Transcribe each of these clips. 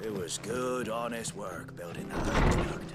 It was good, honest work building that aqueduct.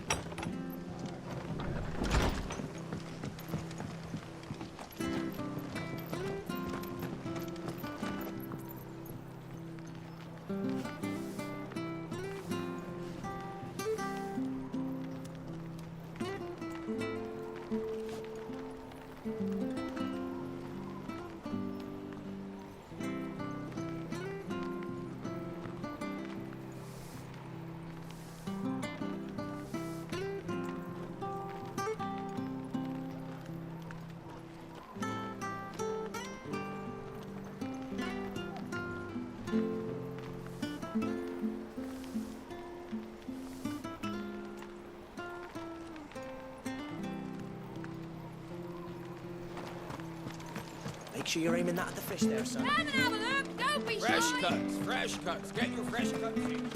Make sure you're aiming that at the fish there, son. Come and have a look! Don't be Fresh shy! cuts, fresh cuts. Get your fresh cuts in.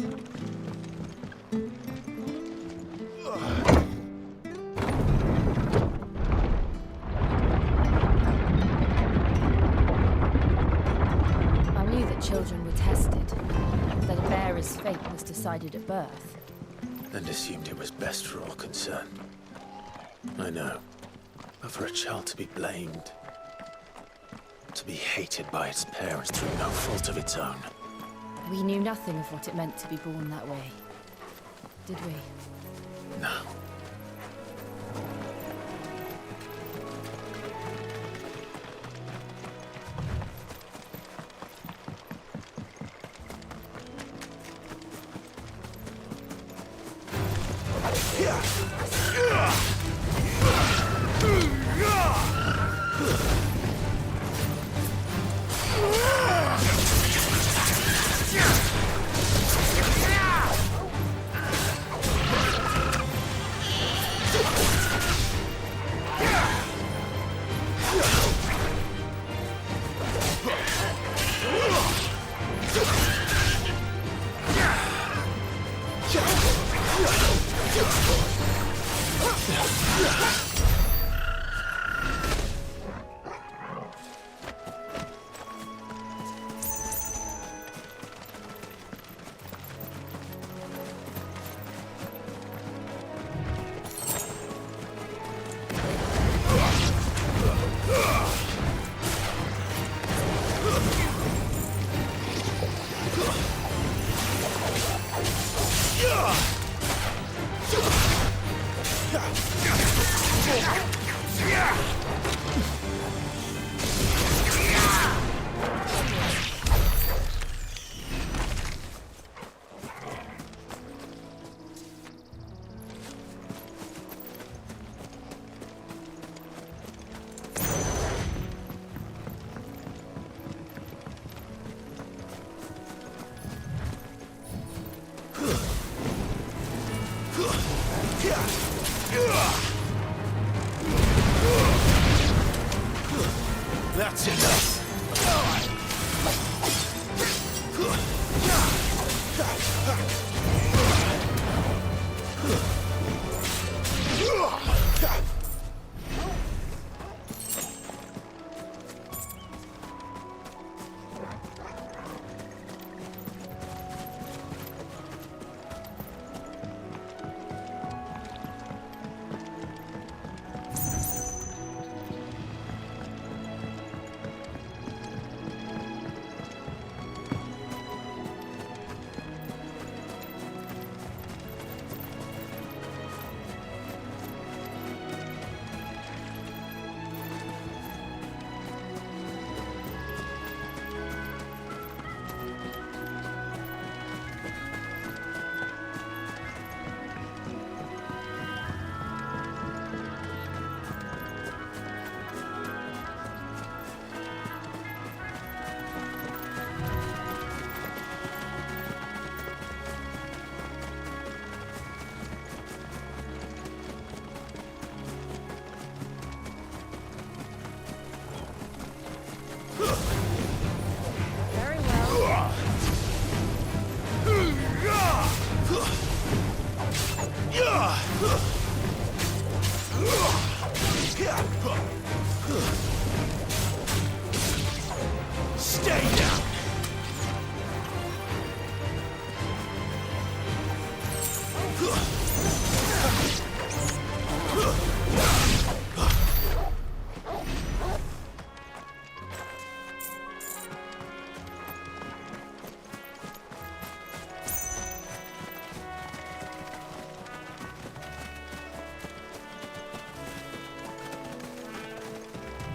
I knew that children were tested, that a bearer's fate was decided at birth. And assumed it was best for all concerned. I know. But for a child to be blamed, to be hated by its parents through no fault of its own. We knew nothing of what it meant to be born that way, did we? No. That's enough. Very well. Stay down!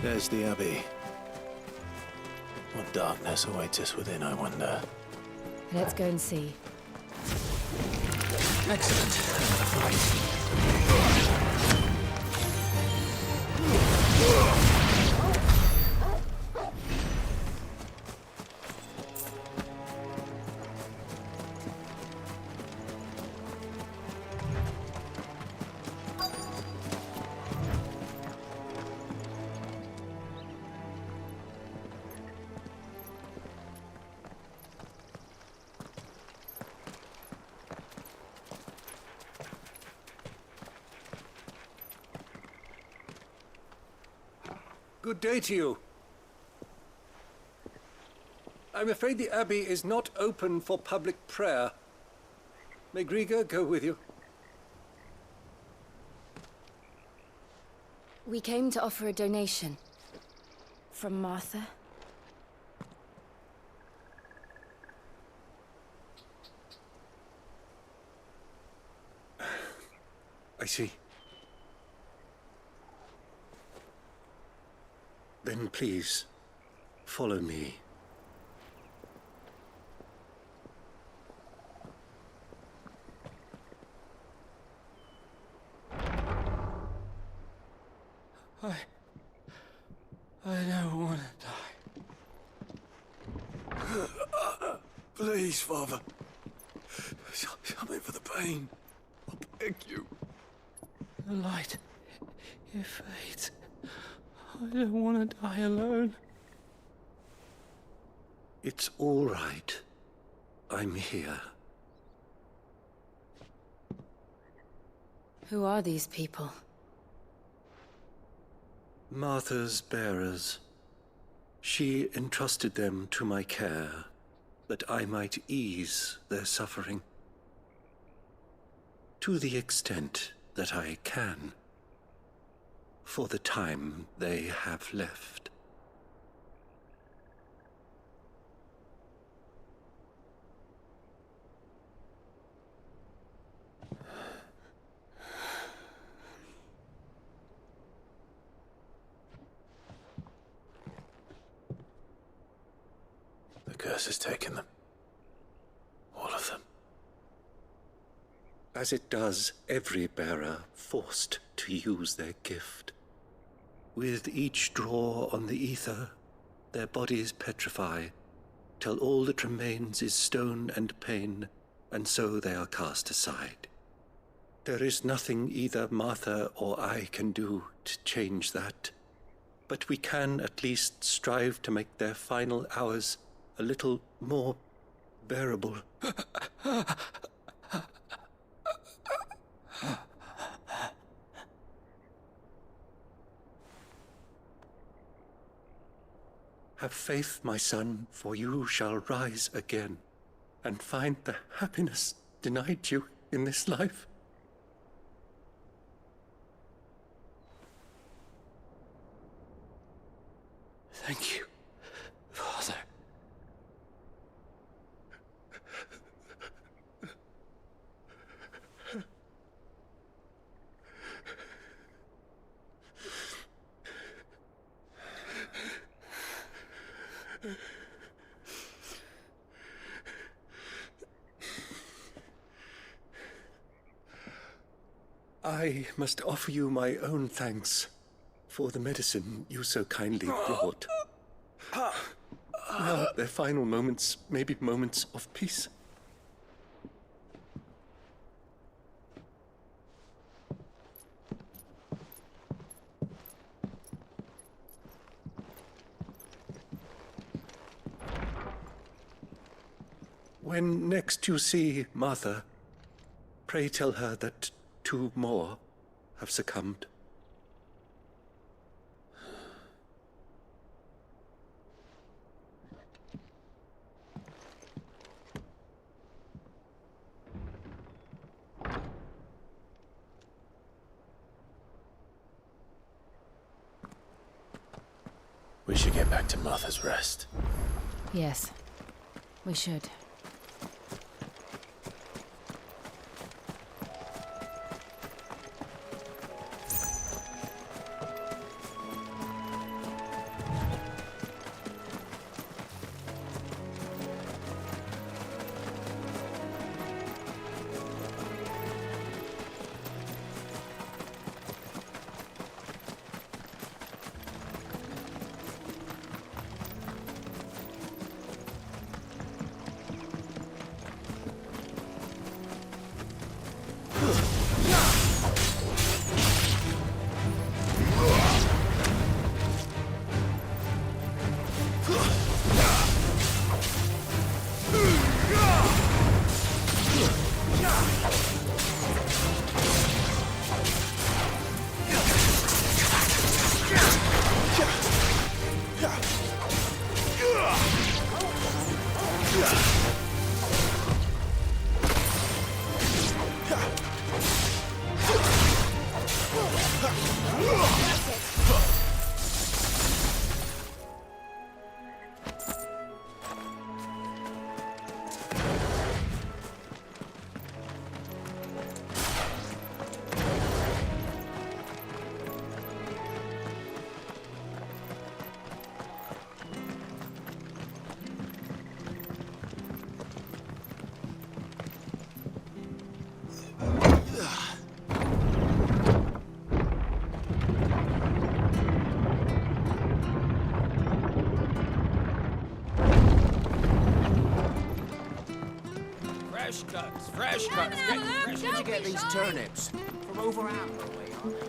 There's the Abbey. What darkness awaits us within, I wonder. Let's go and see. Excellent. Fight. Good day to you. I'm afraid the Abbey is not open for public prayer. May Griga go with you? We came to offer a donation. From Martha. I see. Then please, follow me. I don't want to die. Please, Father. Something for the pain. I beg you. The light, it fades. I don't want to die alone. It's all right. I'm here. Who are these people? Martha's bearers. She entrusted them to my care, that I might ease their suffering. To the extent that I can, for the time they have left. The curse has taken them. All of them. As it does every bearer forced to use their gift. With each draw on the ether, their bodies petrify, till all that remains is stone and pain, and so they are cast aside. There is nothing either Martha or I can do to change that, but we can at least strive to make their final hours a little more bearable. Have faith, my son, for you shall rise again, and find the happiness denied you in this life. Thank you, Father. I must offer you my own thanks for the medicine you so kindly brought. Now their final moments may be moments of peace. When next you see Martha, pray tell her that 2 more have succumbed. We should get back to Martha's Rest. Yes, we should. Fresh cuts. Where'd you get these turnips? From over our way, are they?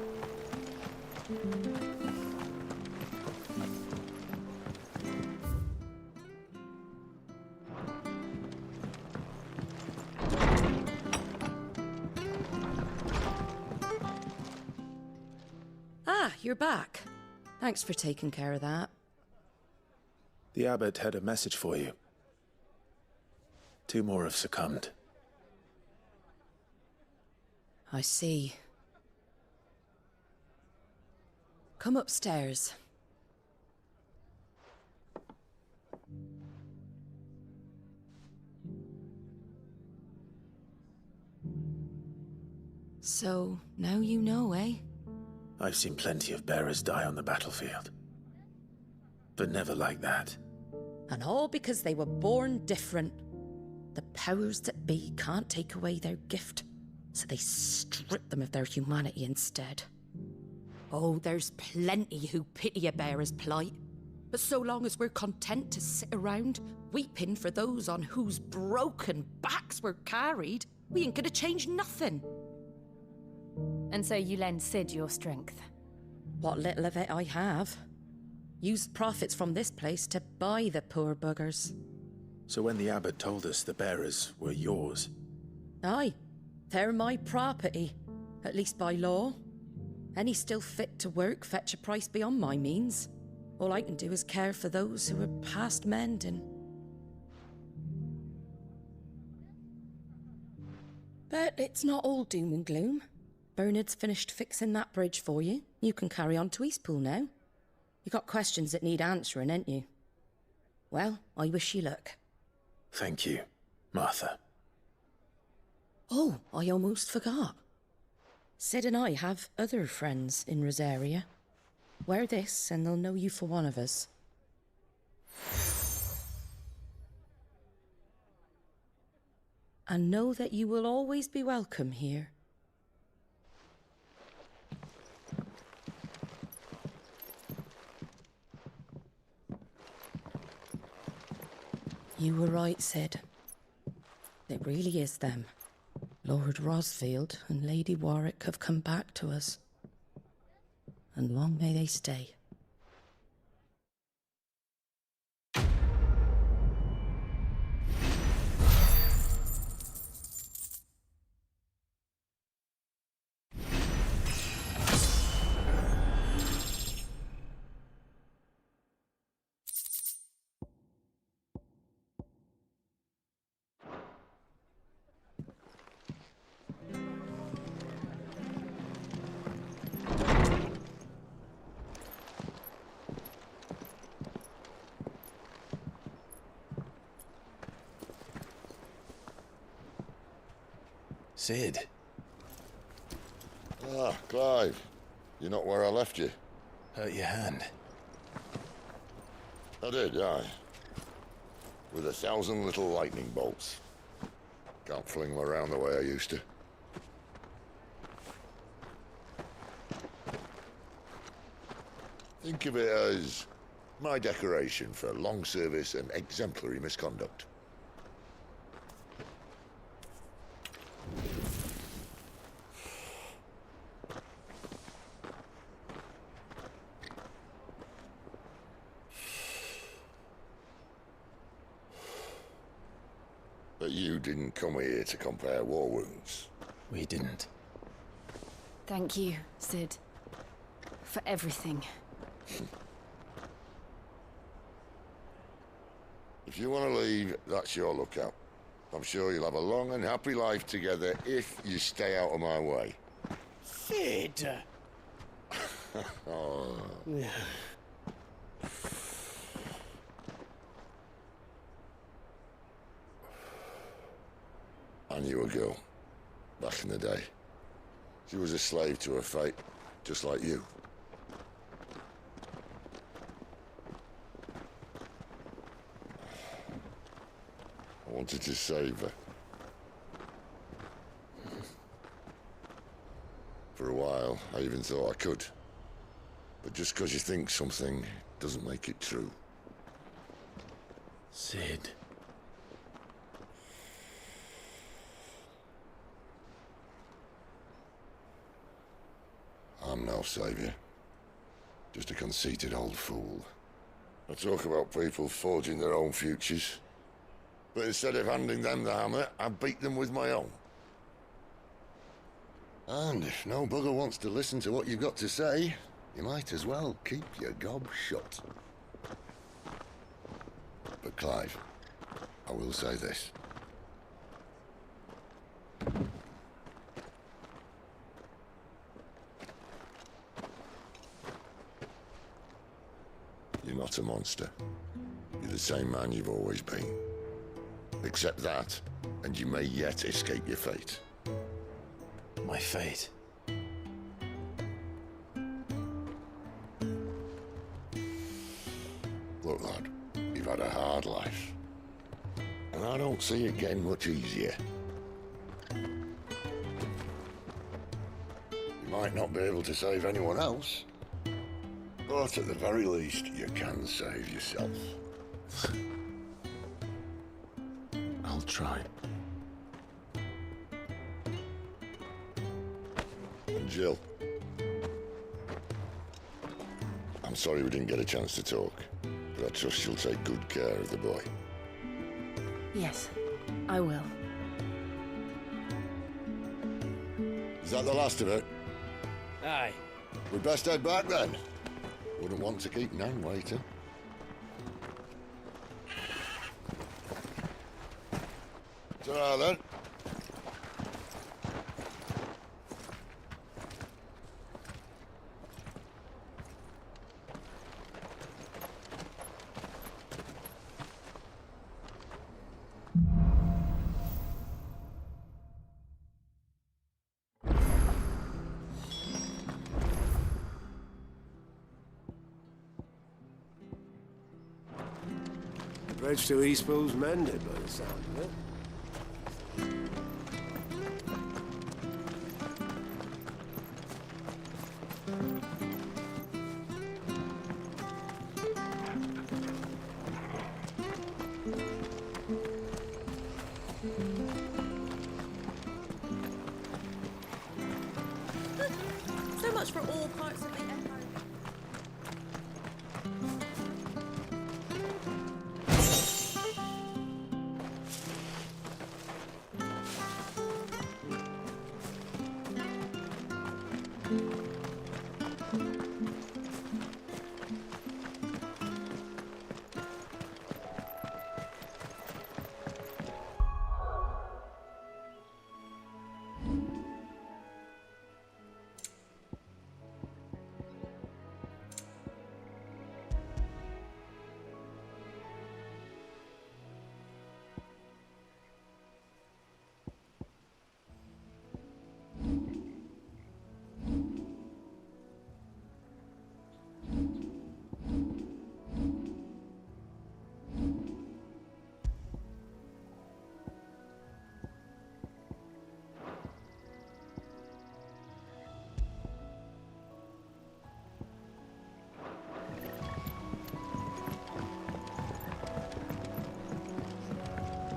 Ah, you're back. Thanks for taking care of that. The abbot had a message for you. 2 more have succumbed. I see. Come upstairs. So, now you know, eh? I've seen plenty of bearers die on the battlefield. But never like that. And all because they were born different. The powers that be can't take away their gift, so they strip them of their humanity instead. Oh, there's plenty who pity a bearer's plight. But so long as we're content to sit around, weeping for those on whose broken backs we're carried, we ain't gonna change nothing. And so you lend Sid your strength. What little of it I have. Used profits from this place to buy the poor buggers. So when the abbot told us the bearers were yours... Aye, they're my property, at least by law. Any still fit to work fetch a price beyond my means. All I can do is care for those who are past mending. But it's not all doom and gloom. Bernard's finished fixing that bridge for you. You can carry on to Eastpool now. You got questions that need answering, ain't you? Well, I wish you luck. Thank you, Martha. Oh, I almost forgot. Sid and I have other friends in Rosaria. Wear this and they'll know you for one of us. And know that you will always be welcome here. You were right, Sid. It really is them. Lord Rosfield and Lady Warwick have come back to us. And long may they stay. Sid. Ah, Clive. You're not where I left you. Hurt your hand. I did, aye. With 1,000 little lightning bolts. Can't fling them around the way I used to. Think of it as my decoration for long service and exemplary misconduct. But you didn't come here to compare war wounds. We didn't. Thank you, Sid. For everything. If you want to leave, that's your lookout. I'm sure you'll have a long and happy life together if you stay out of my way. Sid! Oh. I knew a girl back in the day. She was a slave to her fate, just like you. I wanted to save her. For a while, I even thought I could. But just because you think something doesn't make it true. Sid. I'm no savior. Just a conceited old fool. I talk about people forging their own futures. But instead of handing them the hammer, I beat them with my own. And if no bugger wants to listen to what you've got to say, you might as well keep your gob shut. But Clive, I will say this. You're not a monster. You're the same man you've always been. Accept that, and you may yet escape your fate. My fate. Look, lad, you've had a hard life. And I don't see it getting much easier. You might not be able to save anyone else, but at the very least, you can save yourself. I'll try. And Jill, I'm sorry we didn't get a chance to talk, but I trust she'll take good care of the boy. Yes, I will. Is that the last of it? Aye. We'd best head back then. Wouldn't want to keep Nan waiting. Ta-ra then. The bridge to Eastpool's mended by the sound of it. So much for all parts of the empire.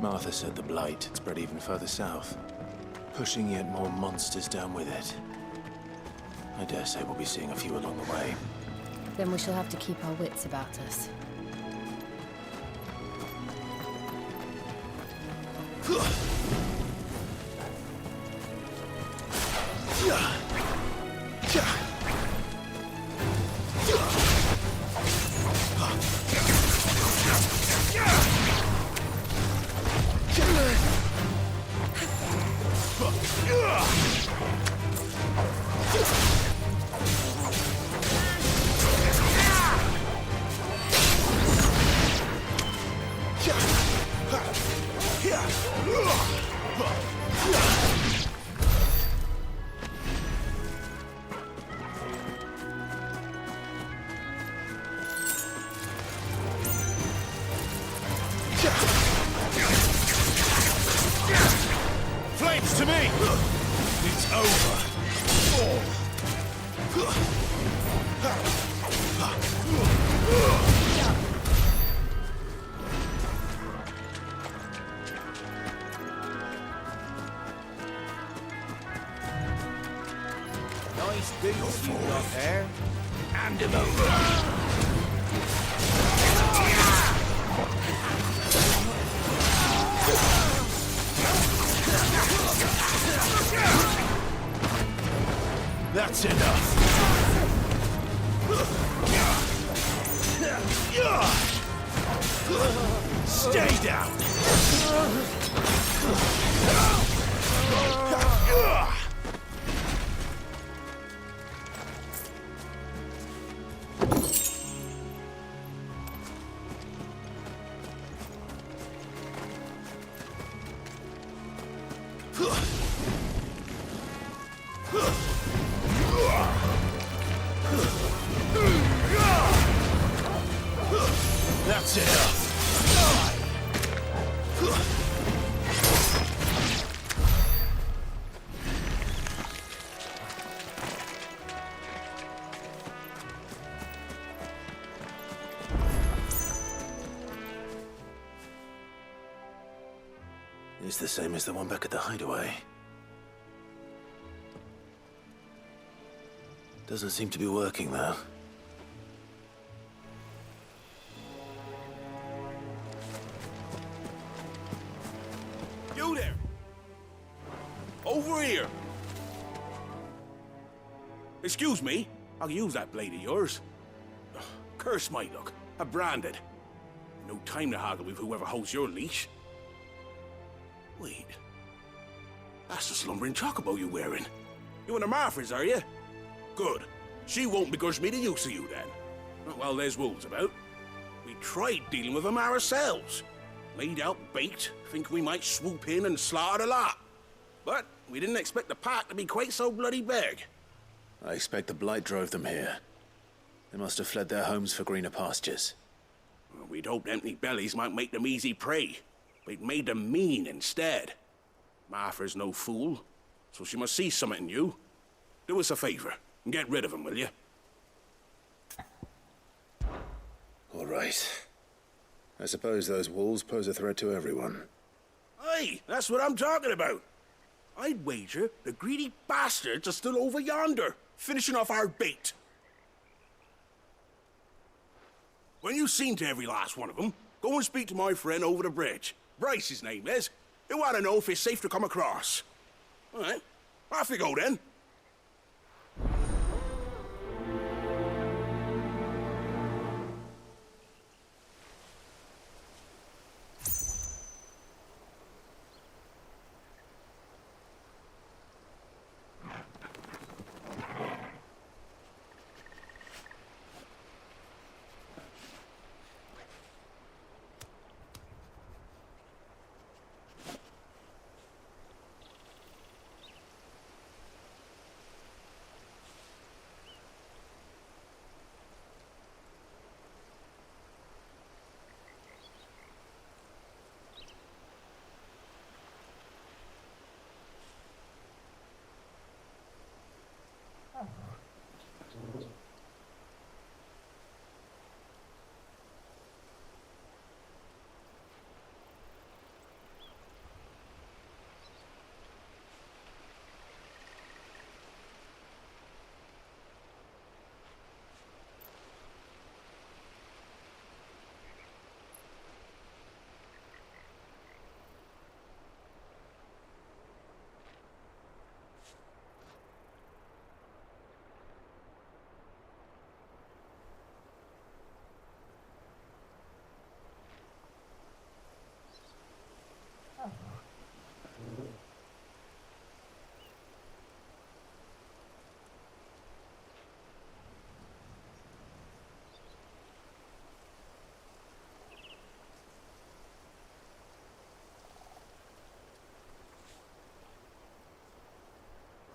Martha said the blight had spread even further south, pushing yet more monsters down with it. I dare say we'll be seeing a few along the way. Then we shall have to keep our wits about us. Flames to me! It's over. Nice boots you got there. Hand him over. That's enough. Stay down. That's enough. It's the same as the one back at the hideaway. Doesn't seem to be working, though. You there! Over here! Excuse me, I'll use that blade of yours. Ugh, curse my luck, I'm branded. No time to haggle with whoever holds your leash. Wait, that's the slumbering chocobo you're wearing. You in the Marfors, are you? Good. She won't begrudge me the use of you then. Not while there's wolves about. We tried dealing with them ourselves. Laid out bait, think we might swoop in and slaughter the lot. But we didn't expect the pack to be quite so bloody big. I expect the blight drove them here. They must have fled their homes for greener pastures. Well, we'd hoped empty bellies might make them easy prey. We'd made them mean instead. Martha's no fool, so she must see something in you. Do us a favor and get rid of them, will you? All right. I suppose those wolves pose a threat to everyone. Aye, that's what I'm talking about. I'd wager the greedy bastards are still over yonder, finishing off our bait. When you've seen to every last one of them, go and speak to my friend over the bridge. Bryce, his name is. He'll want to know if it's safe to come across. All right, off you go then.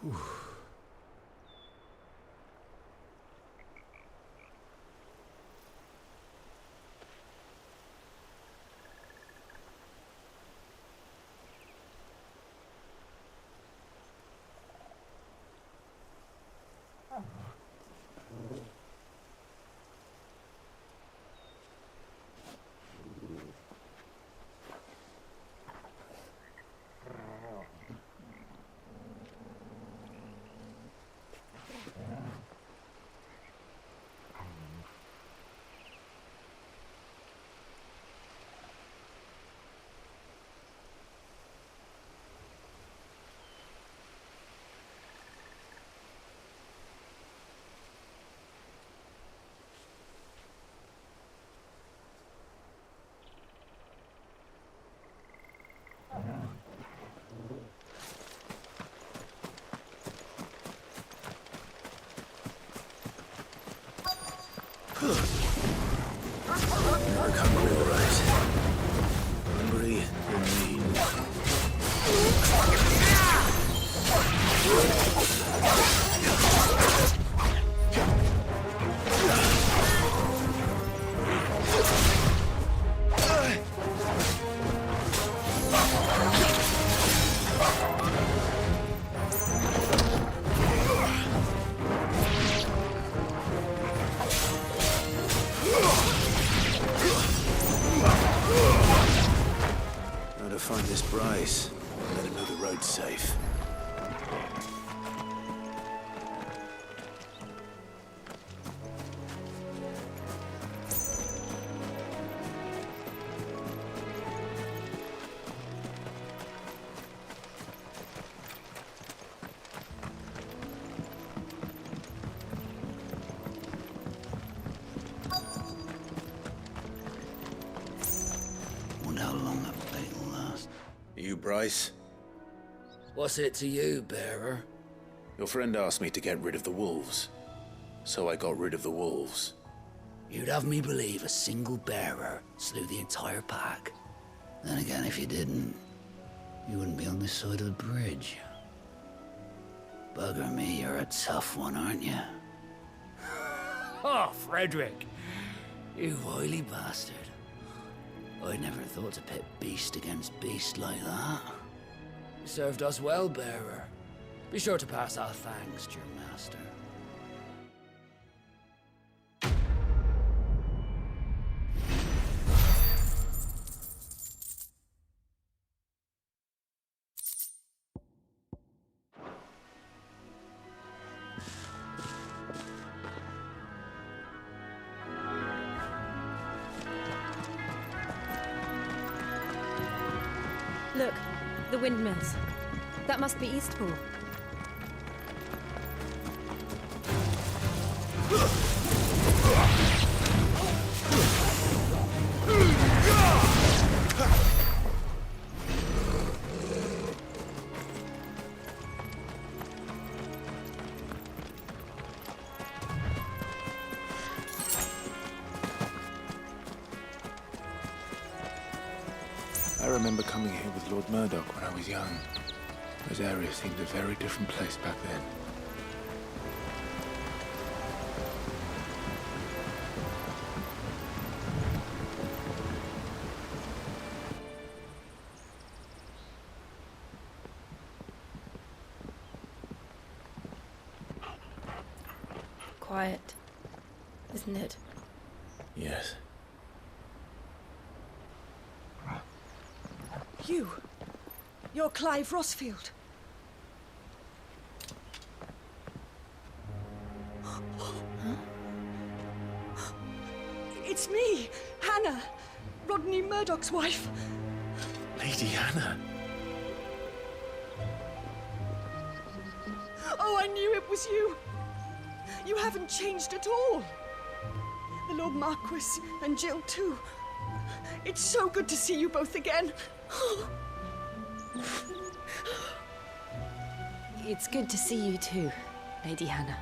You're hungry, all right. Hungry and mean. Gotta find this Bryce. Let him know the road's safe. Wonder how long that fight will last. You, Bryce? What's it to you, bearer? Your friend asked me to get rid of the wolves. So I got rid of the wolves. You'd have me believe a single bearer slew the entire pack. Then again, if you didn't, you wouldn't be on this side of the bridge. Bugger me, you're a tough one, aren't you? Oh, Frederick! You wily bastard. I never thought to pit beast against beast like that. You served us well, bearer. Be sure to pass our thanks to your master. Look, the windmills. That must be Eastpool. I remember coming here with Lord Murdoch when I was young. This area seemed a very different place back then. Quiet, isn't it? Yes. You're Clive Rossfield. It's me, Hannah, Rodney Murdoch's wife. Lady Hannah. Oh, I knew it was you. You haven't changed at all. The Lord Marquis and Jill too. It's so good to see you both again. It's good to see you too, Lady Hannah.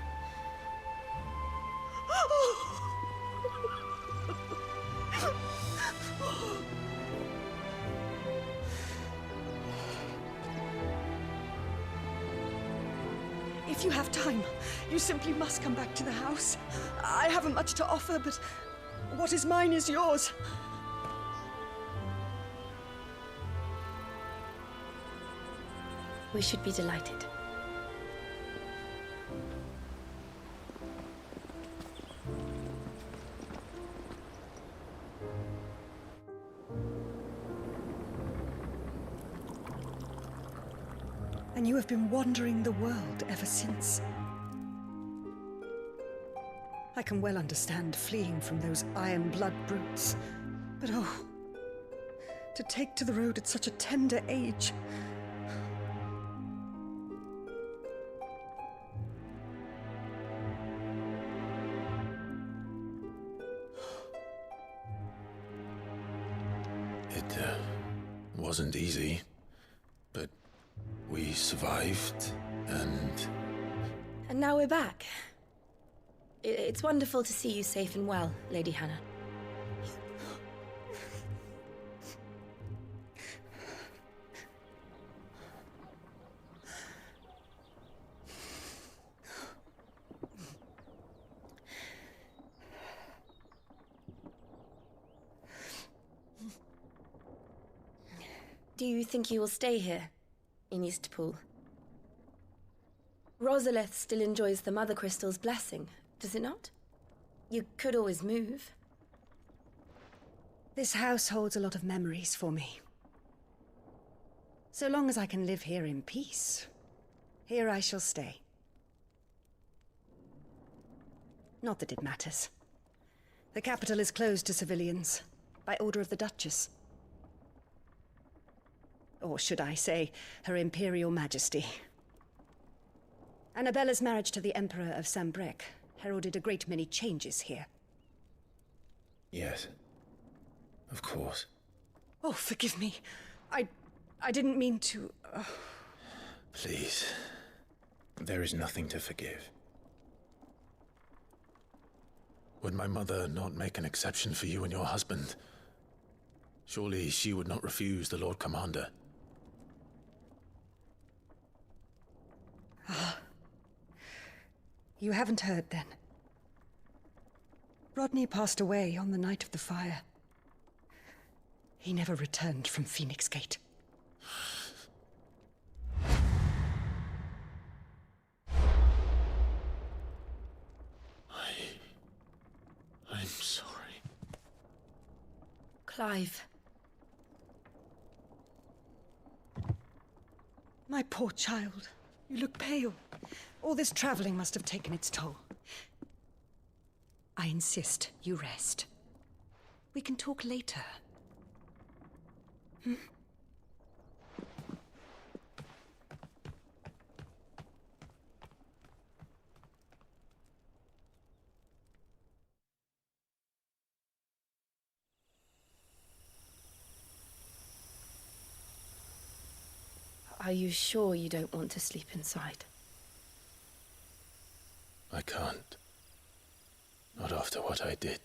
If you have time, you simply must come back to the house. I haven't much to offer, but what is mine is yours. We should be delighted. And you have been wandering the world ever since. I can well understand fleeing from those iron blood brutes, but oh, to take to the road at such a tender age. It wasn't easy, but we survived, and And now we're back. It's wonderful to see you safe and well, Lady Hannah. Do you think you will stay here, in Eastpool? Rosalith still enjoys the Mother Crystal's blessing, does it not? You could always move. This house holds a lot of memories for me. So long as I can live here in peace, here I shall stay. Not that it matters. The capital is closed to civilians, by order of the Duchess. Or should I say, Her Imperial Majesty. Annabella's marriage to the Emperor of Sambrec heralded a great many changes here. yes, of course. Oh, forgive me. I didn't mean to... Please, there is nothing to forgive. Would my mother not make an exception for you and your husband? Surely she would not refuse the Lord Commander. You haven't heard, then. Rodney passed away on the night of the fire. He never returned from Phoenix Gate. I'm sorry. Clive. My poor child. You look pale. All this traveling must have taken its toll. I insist you rest. We can talk later. Are you sure you don't want to sleep inside? I can't. Not after what I did.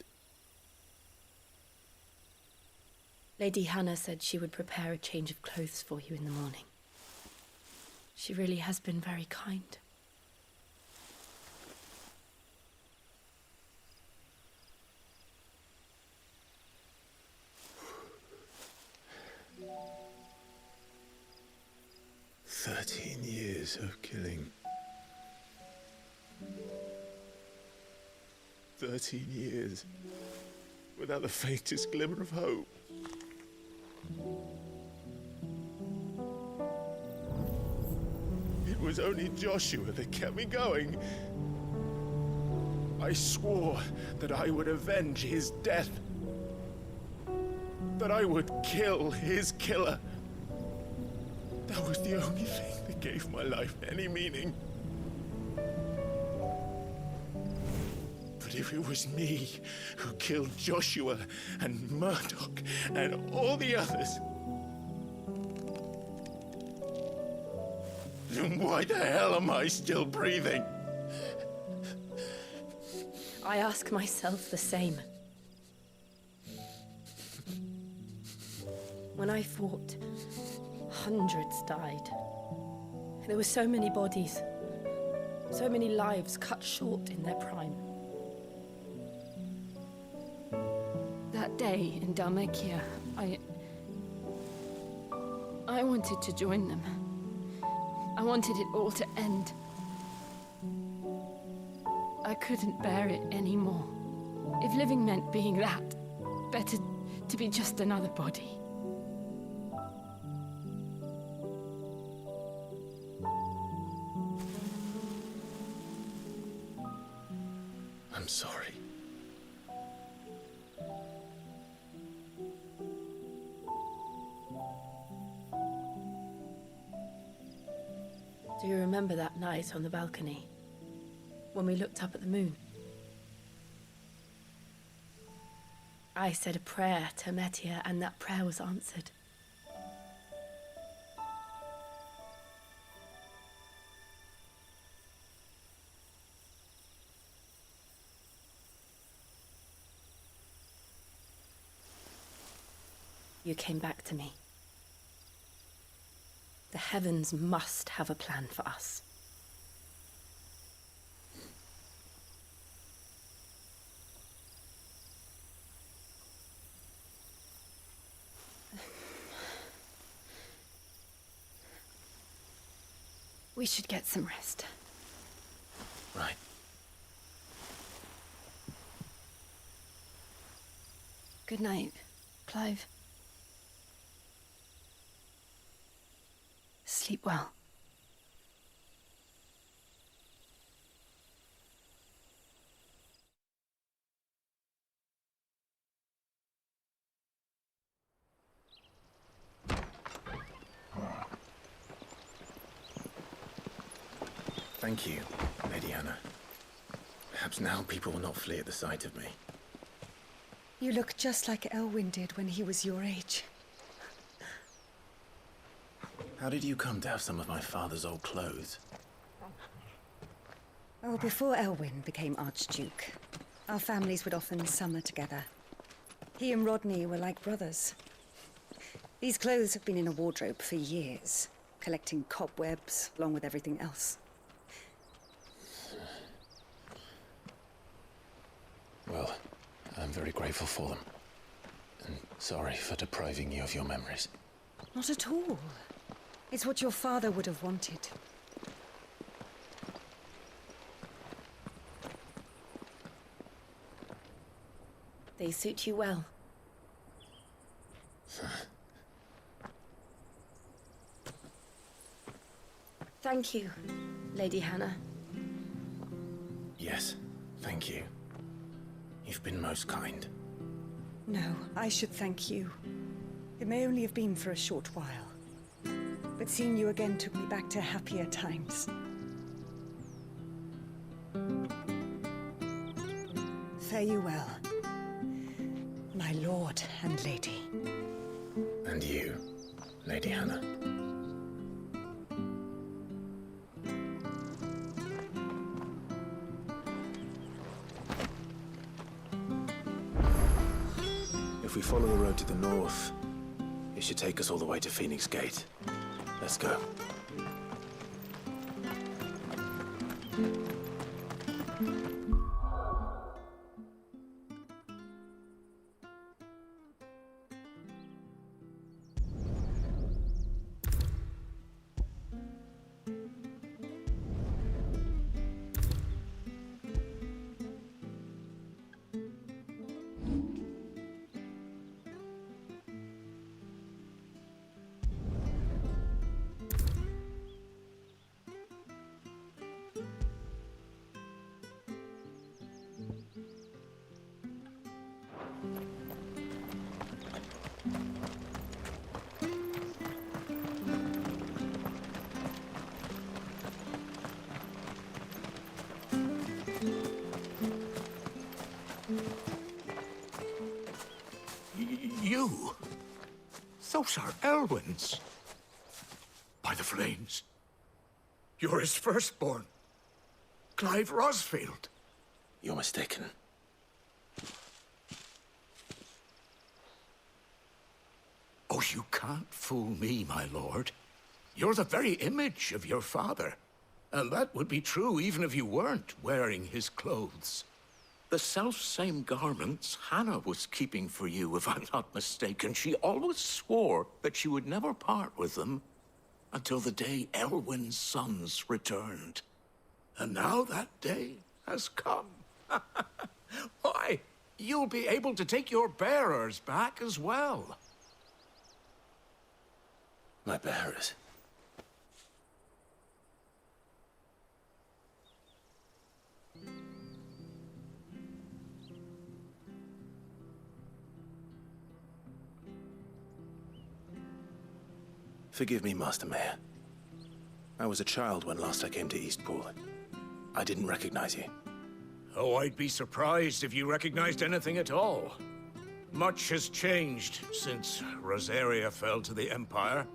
Lady Hannah said she would prepare a change of clothes for you in the morning. She really has been very kind. Years of killing. 13 years without the faintest glimmer of hope. It was only Joshua that kept me going. I swore that I would avenge his death. That I would kill his killer. That was the only thing that gave my life any meaning. But if it was me who killed Joshua and Murdoch and all the others, then why the hell am I still breathing? I ask myself the same. When I fought, hundreds died. There were so many bodies. So many lives cut short in their prime. That day in Dalmacia, I wanted to join them. I wanted it all to end. I couldn't bear it anymore. If living meant being that, better to be just another body. I'm sorry. Do you remember that night on the balcony? When we looked up at the moon? I said a prayer to Metia, and that prayer was answered. You came back to me. The heavens must have a plan for us. We should get some rest. Right. Good night, Clive. Sleep well. Thank you, Lady Anna. Perhaps now people will not flee at the sight of me. You look just like Elwyn did when he was your age. How did you come to have some of my father's old clothes? Oh, before Elwyn became Archduke, our families would often summer together. He and Rodney were like brothers. These clothes have been in a wardrobe for years, collecting cobwebs along with everything else. Well, I'm very grateful for them. And sorry for depriving you of your memories. Not at all. It's what your father would have wanted. They suit you well. Thank you, Lady Hannah. Yes, thank you. You've been most kind. No, I should thank you. It may only have been for a short while, but seeing you again took me back to happier times. Fare you well, my lord and lady. And you, Lady Hannah. If we follow the road to the north, it should take us all the way to Phoenix Gate. Let's go. You? Those are Elwyn's. By the flames. You're his firstborn. Clive Rosfield. You're mistaken. Oh, you can't fool me, my lord. You're the very image of your father. And that would be true even if you weren't wearing his clothes. The self-same garments Hannah was keeping for you, if I'm not mistaken. She always swore that she would never part with them until the day Elwyn's sons returned. And now that day has come. Why, you'll be able to take your bearers back as well. My bearers? Forgive me, Master Mayor. I was a child when last I came to Eastpool. I didn't recognize you. Oh, I'd be surprised if you recognized anything at all. Much has changed since Rosaria fell to the Empire.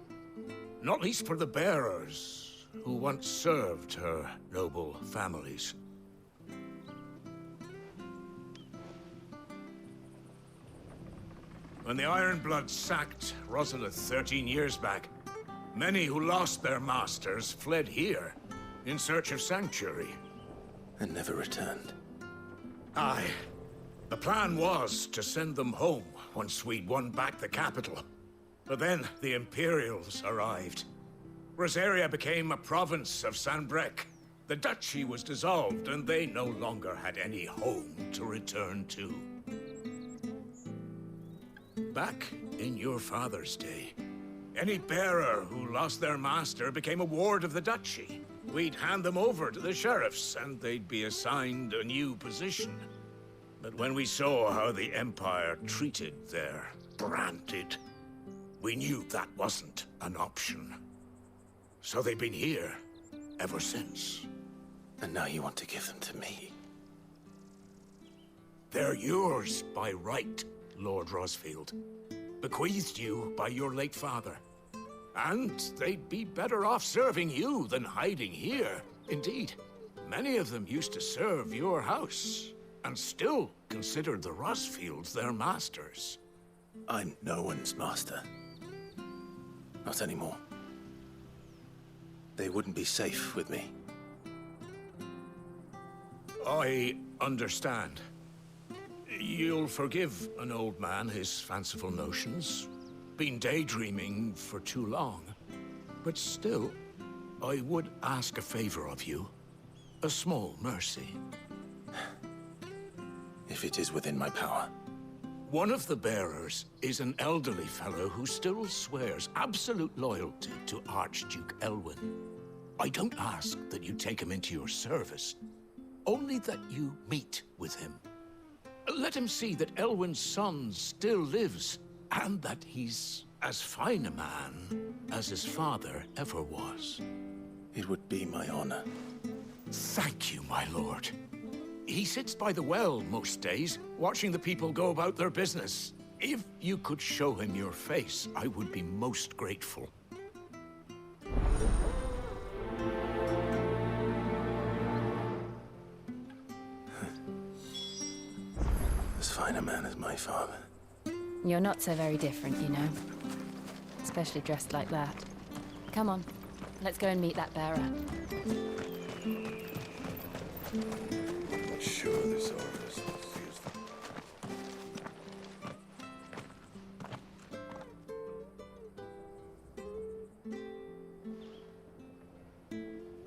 Not least for the bearers, who once served her noble families. When the Ironbloods sacked Rosalith 13 years back, many who lost their masters fled here in search of sanctuary. And never returned. Aye. The plan was to send them home once we'd won back the capital. But then the Imperials arrived. Rosaria became a province of Sanbreque. The duchy was dissolved, and they no longer had any home to return to. Back in your father's day, any bearer who lost their master became a ward of the duchy. We'd hand them over to the sheriffs, and they'd be assigned a new position. But when we saw how the Empire treated their branded, we knew that wasn't an option. So they've been here ever since. And now you want to give them to me? They're yours by right, Lord Rosfield. Bequeathed you by your late father. And they'd be better off serving you than hiding here. Indeed, many of them used to serve your house, and still considered the Rosfields their masters. I'm no one's master. Not anymore. They wouldn't be safe with me. I understand. You'll forgive an old man his fanciful notions. Been daydreaming for too long. But still, I would ask a favor of you. A small mercy. If it is within my power. One of the bearers is an elderly fellow who still swears absolute loyalty to Archduke Elwyn. I don't ask that you take him into your service, only that you meet with him. Let him see that Elwyn's son still lives, and that he's as fine a man as his father ever was. It would be my honor. Thank you, my lord. He sits by the well most days, watching the people go about their business. If you could show him your face, I would be most grateful. As fine a man as my father. You're not so very different, you know. Especially dressed like that. Come on, let's go and meet that bearer. Sure, this orifice is useful.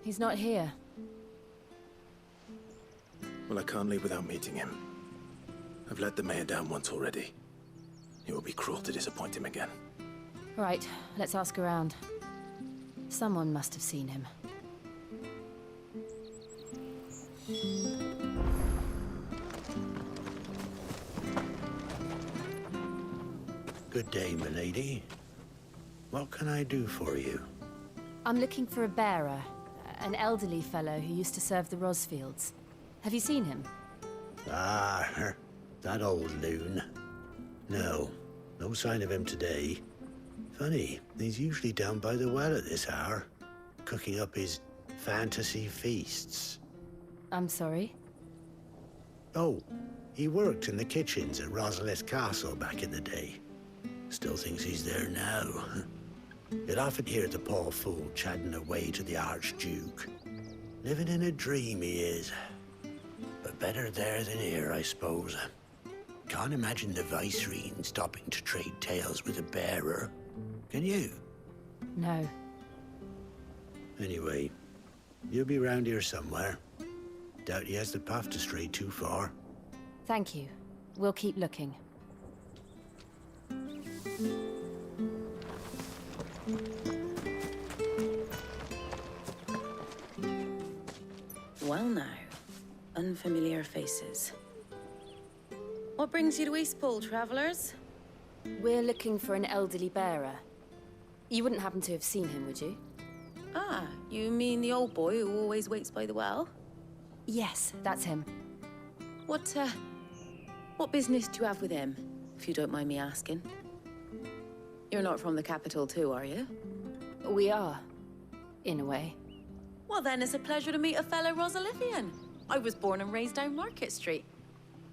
He's not here. Well, I can't leave without meeting him. I've let the mayor down once already. It would be cruel to disappoint him again. Right, let's ask around. Someone must have seen him. Good day, milady. What can I do for you? I'm looking for a bearer. An elderly fellow who used to serve the Rosfields. Have you seen him? Ah, that old loon. No sign of him today. Funny, he's usually down by the well at this hour, cooking up his fantasy feasts. I'm sorry? Oh, he worked in the kitchens at Rosalith Castle back in the day. Still thinks he's there now. You'd often hear the poor fool chatting away to the Archduke. Living in a dream he is. But better there than here, I suppose. Can't imagine the Vicereine stopping to trade tales with a bearer. Can you? No. Anyway, you'll be round here somewhere. Doubt he has the path to stray too far. Thank you. We'll keep looking. Well now, unfamiliar faces. What brings you to Eastpool, travelers? We're looking for an elderly bearer. You wouldn't happen to have seen him, would you? Ah, you mean the old boy who always waits by the well? Yes, that's him. What business do you have with him, if you don't mind me asking? You're not from the capital too, are you? We are, in a way. Well then, it's a pleasure to meet a fellow Rosalithian. I was born and raised down Market Street.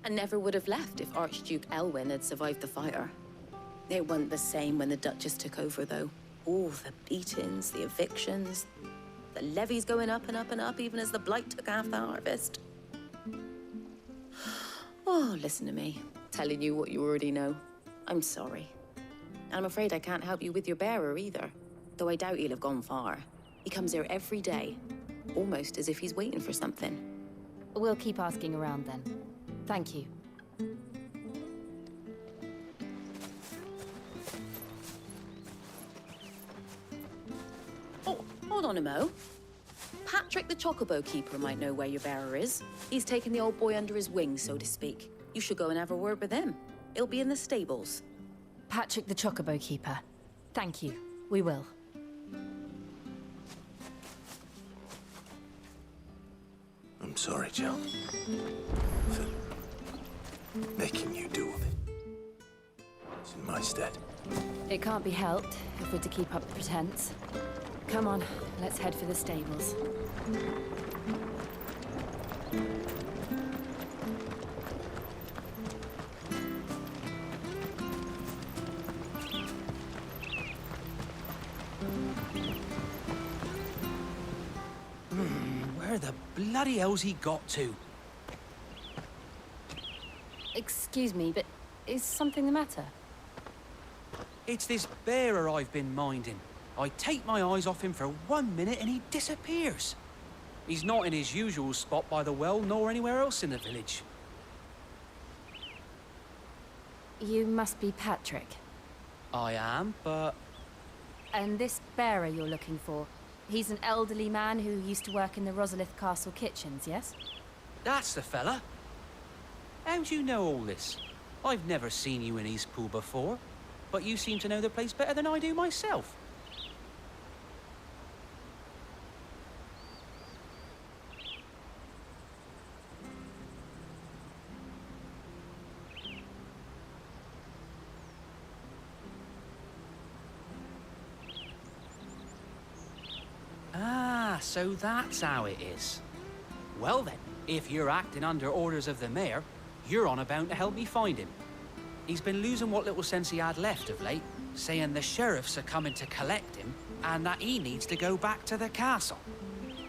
And never would have left if Archduke Elwyn had survived the fire. It wasn't the same when the Duchess took over, though. All the beatings, the evictions, the levies going up and up and up, even as the blight took half the harvest. Oh, listen to me, telling you what you already know. I'm sorry. And I'm afraid I can't help you with your bearer either, though I doubt he'll have gone far. He comes here every day, almost as if he's waiting for something. We'll keep asking around then. Thank you. Oh, hold on a mo. Patrick the Chocobo Keeper might know where your bearer is. He's taken the old boy under his wing, so to speak. You should go and have a word with him. He'll be in the stables. Patrick the Chocobo Keeper. Thank you. We will. I'm sorry, Jill. For making you do all this. It's in my stead. It can't be helped if we're to keep up the pretense. Come on, let's head for the stables. Where the bloody hell's he got to? Excuse me, but is something the matter? It's this bearer I've been minding. I take my eyes off him for 1 minute and he disappears. He's not in his usual spot by the well, nor anywhere else in the village. You must be Patrick. I am, but... And this bearer you're looking for, he's an elderly man who used to work in the Rosalith Castle kitchens, yes? That's the fella. How do you know all this? I've never seen you in Eastpool before, but you seem to know the place better than I do myself. Ah, so that's how it is. Well then, if you're acting under orders of the mayor, you're on about to help me find him. He's been losing what little sense he had left of late, saying the sheriffs are coming to collect him and that he needs to go back to the castle.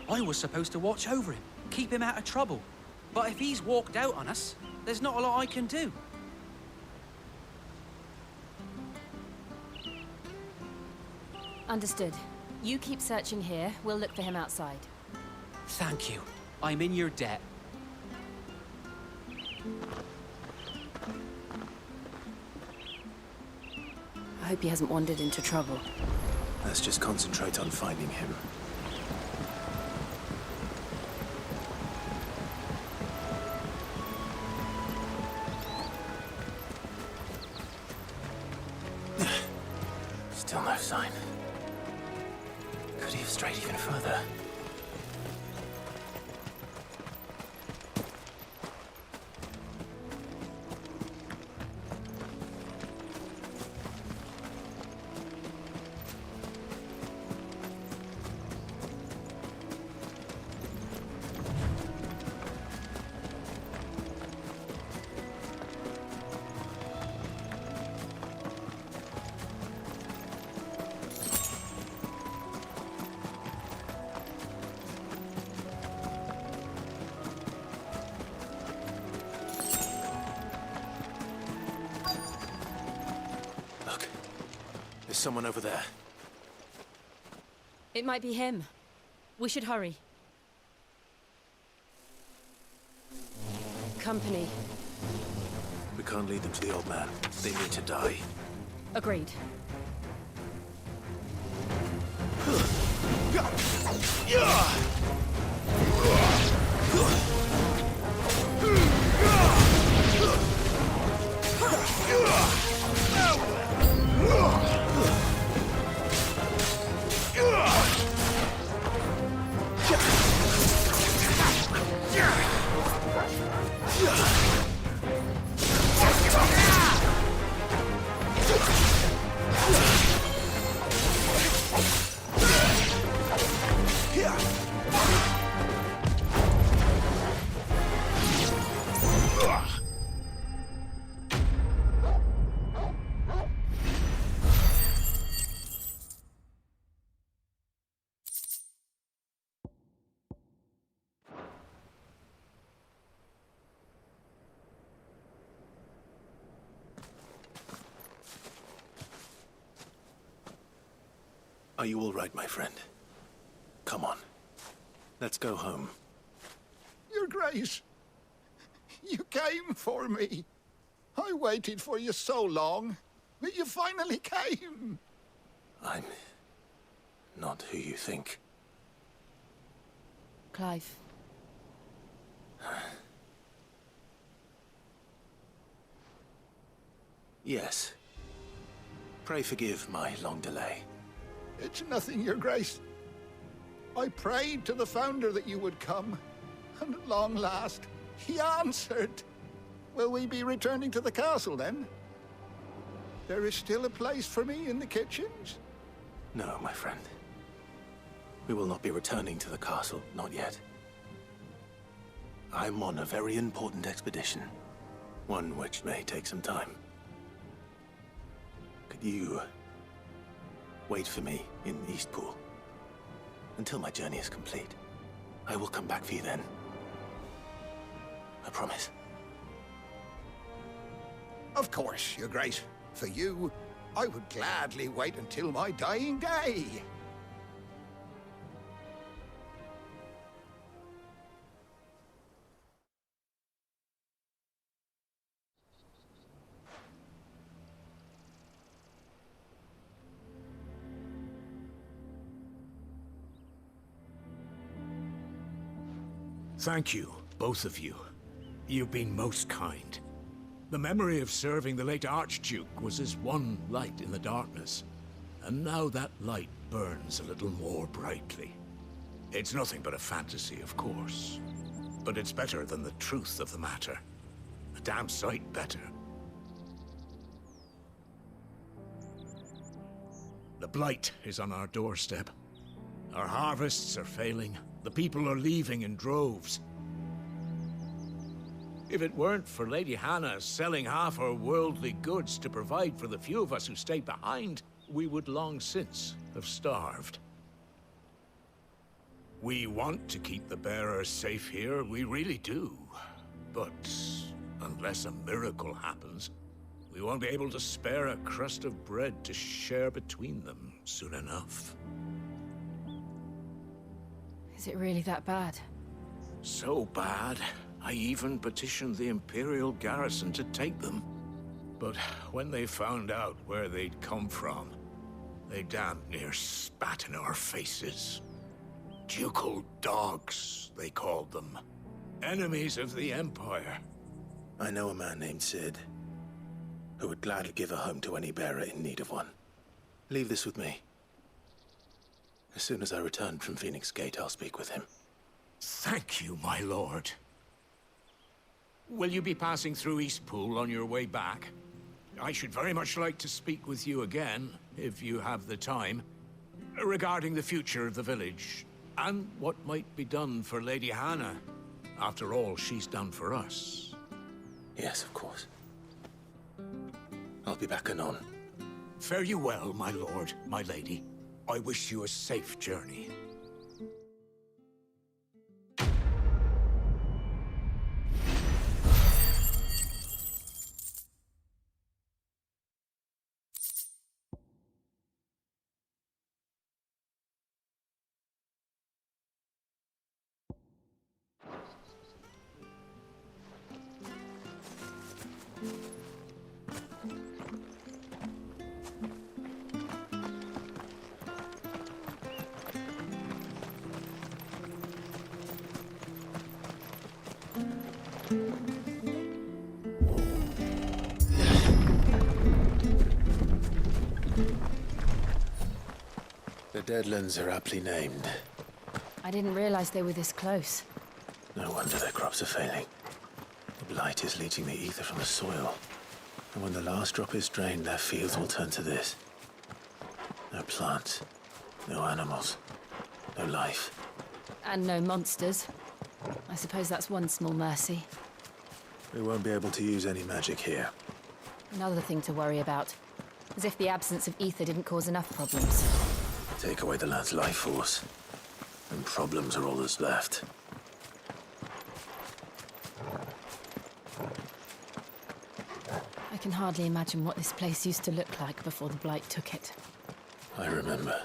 I was supposed to watch over him, keep him out of trouble. But if he's walked out on us, there's not a lot I can do. Understood. You keep searching here, we'll look for him outside. Thank you. I'm in your debt. I hope he hasn't wandered into trouble. Let's just concentrate on finding him. Still no sign. Could he have strayed even further? someone over there. It might be him. We should hurry. Company. We can't lead them to the old man. They need to die. Agreed. Are you all right, my friend? Come on. Let's go home. Your Grace, you came for me. I waited for you so long, but you finally came. I'm not who you think. Clive. Yes. Pray forgive my long delay. It's nothing, Your Grace. I prayed to the Founder that you would come, and at long last, he answered. Will we be returning to the castle, then? There is still a place for me in the kitchens? No, my friend. We will not be returning to the castle, not yet. I'm on a very important expedition. One which may take some time. Could you wait for me in Eastpool until my journey is complete? I will come back for you then. I promise. Of course, Your Grace. For you, I would gladly wait until my dying day. Thank you, both of you. You've been most kind. The memory of serving the late Archduke was as one light in the darkness, and now that light burns a little more brightly. It's nothing but a fantasy, of course, but it's better than the truth of the matter. A damn sight better. The blight is on our doorstep. Our harvests are failing. The people are leaving in droves. If it weren't for Lady Hannah selling half her worldly goods to provide for the few of us who stayed behind, we would long since have starved. We want to keep the bearers safe here, we really do. But unless a miracle happens, we won't be able to spare a crust of bread to share between them soon enough. Is it really that bad? So bad, I even petitioned the Imperial garrison to take them. But when they found out where they'd come from, they damn near spat in our faces. Ducal dogs, they called them. Enemies of the Empire. I know a man named Sid, who would gladly give a home to any bearer in need of one. Leave this with me. As soon as I return from Phoenix Gate, I'll speak with him. Thank you, my lord. Will you be passing through Eastpool on your way back? I should very much like to speak with you again, if you have the time, regarding the future of the village, and what might be done for Lady Hannah. After all she's done for us. Yes, of course. I'll be back anon. Fare you well, my lord, my lady. I wish you a safe journey. The Deadlands are aptly named. I didn't realize they were this close. No wonder their crops are failing. The blight is leaching the ether from the soil. And when the last drop is drained, their fields will turn to this. No plants, no animals, no life. And no monsters. I suppose that's one small mercy. We won't be able to use any magic here. Another thing to worry about. As if the absence of ether didn't cause enough problems. Take away the land's life force, and problems are all that's left. I can hardly imagine what this place used to look like before the blight took it. I remember.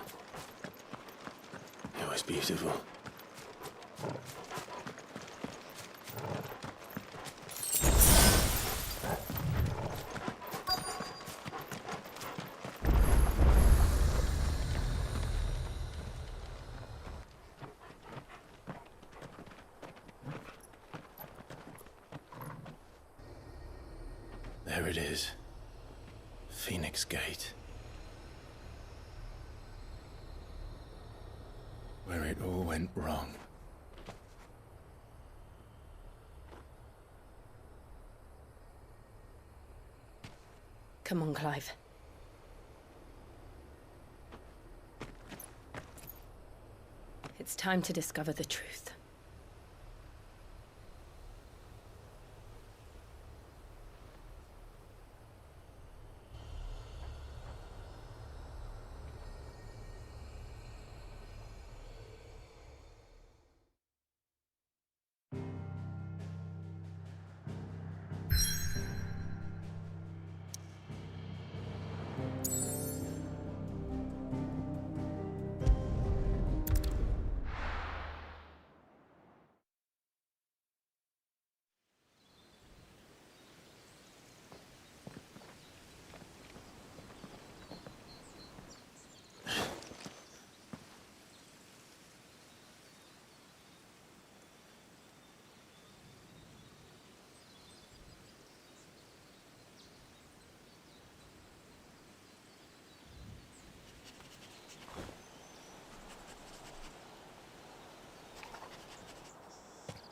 It was beautiful. There it is. Phoenix Gate. Where it all went wrong. Come on, Clive. It's time to discover the truth.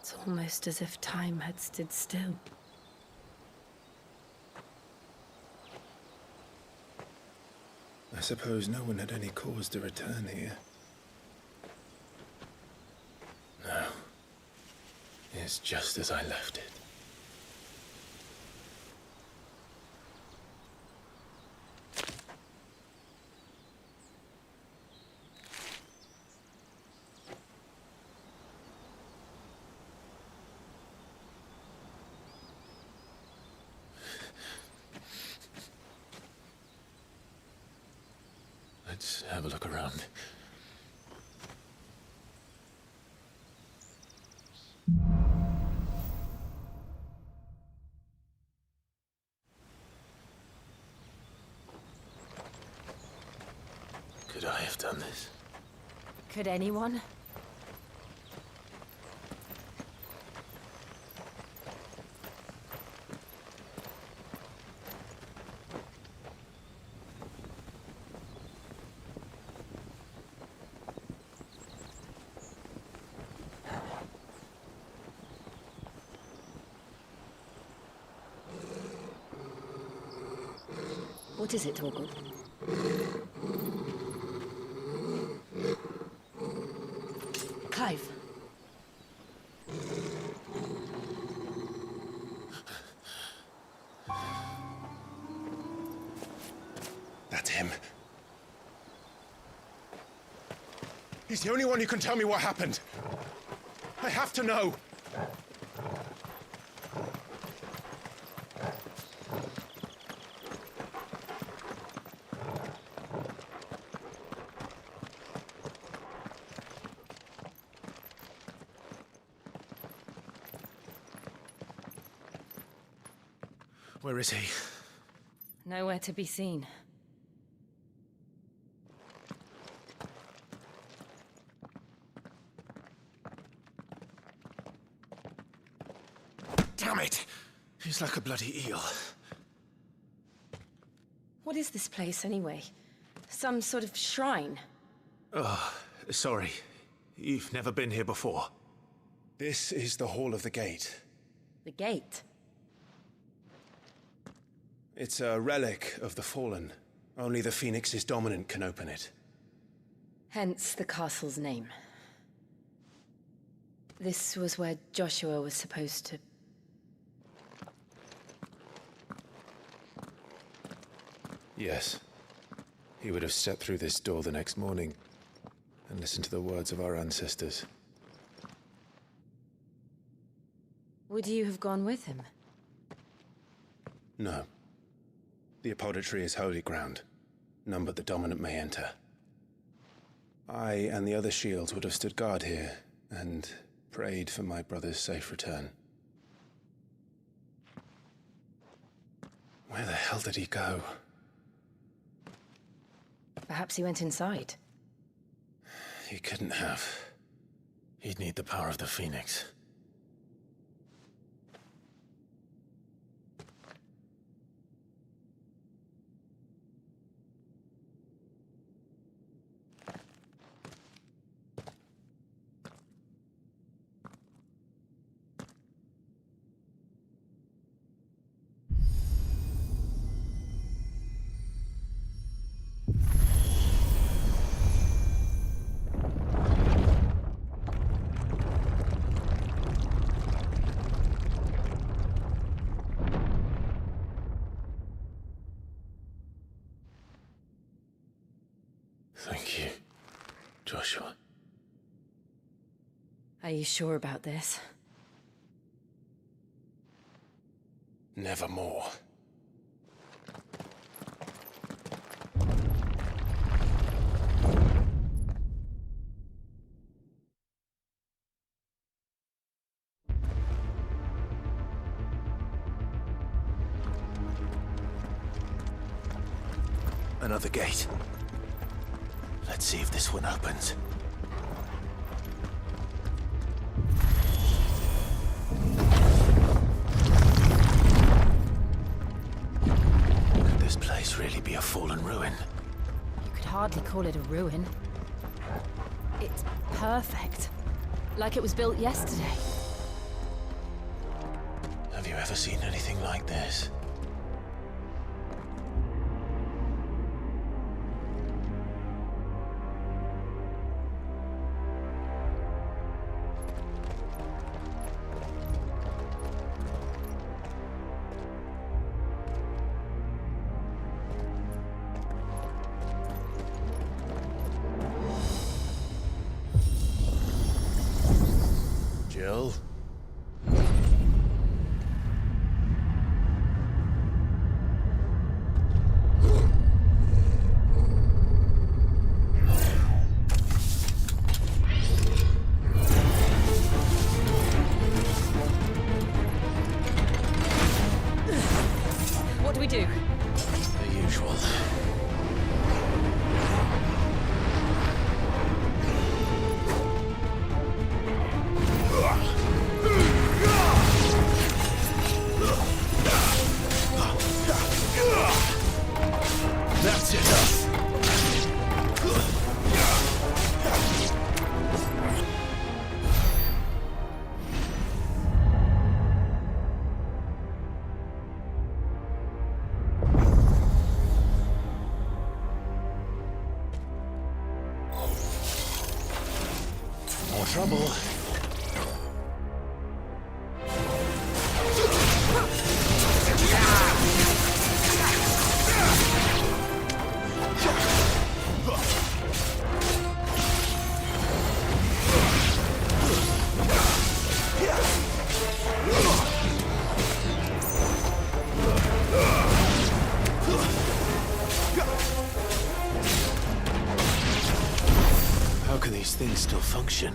It's almost as if time had stood still. I suppose no one had any cause to return here. No. It's just as I left it. Let's have a look around. Could I have done this? Could anyone? What is it, Torgal? Clive. That's him. He's the only one who can tell me what happened. I have to know. Where is he? Nowhere to be seen. Damn it! He's like a bloody eel. What is this place, anyway? Some sort of shrine? Oh, sorry. You've never been here before. This is the Hall of the Gate. The gate? It's a relic of the Fallen. Only the Phoenix's dominant can open it. Hence the castle's name. This was where Joshua was supposed to... Yes. He would have stepped through this door the next morning and listened to the words of our ancestors. Would you have gone with him? No. The apodatory is holy ground. None but the dominant may enter. I and the other shields would have stood guard here and prayed for my brother's safe return. Where the hell did he go? Perhaps he went inside. He couldn't have. He'd need the power of the Phoenix. Thank you, Joshua. Are you sure about this? Nevermore. Another gate. Let's see if this one opens. Could this place really be a fallen ruin? You could hardly call it a ruin. It's perfect. Like it was built yesterday. Have you ever seen anything like this? Jill? What do we do? The usual. That's enough. More trouble. How can these things still function?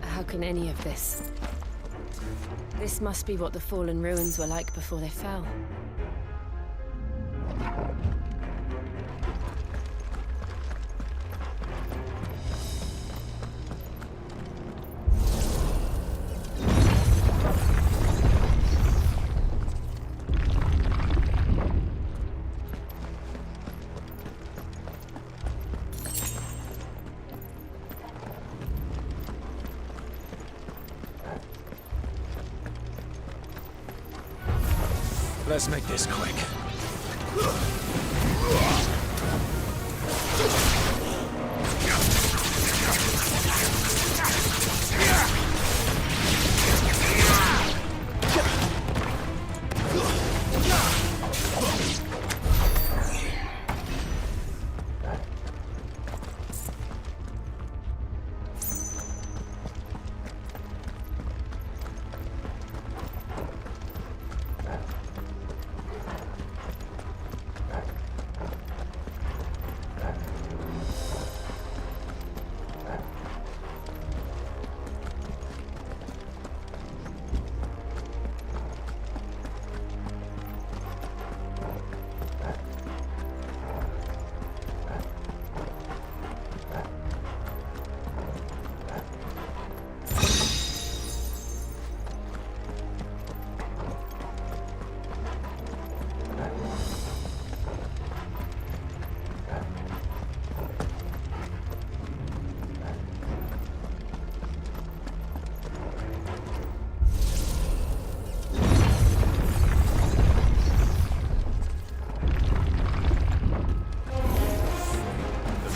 How can any of this? This must be what the fallen ruins were like before they fell. Let's make this quick.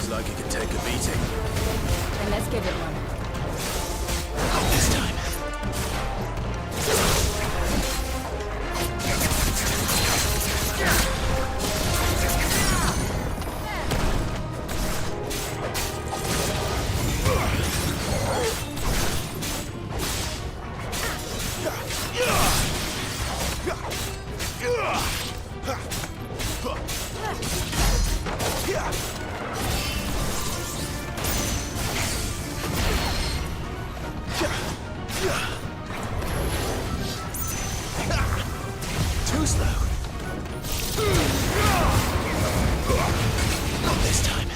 Like it can take a beating. Then let's give it one. Not this time. Too slow. Not this time.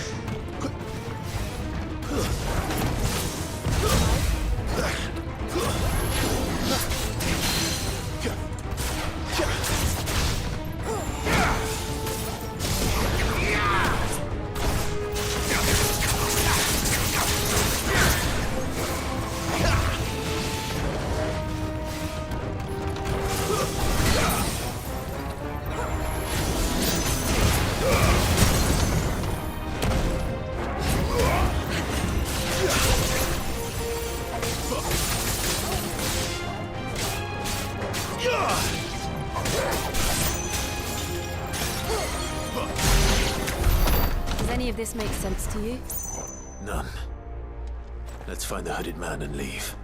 Does any of this make sense to you? None. Let's find the hooded man and leave.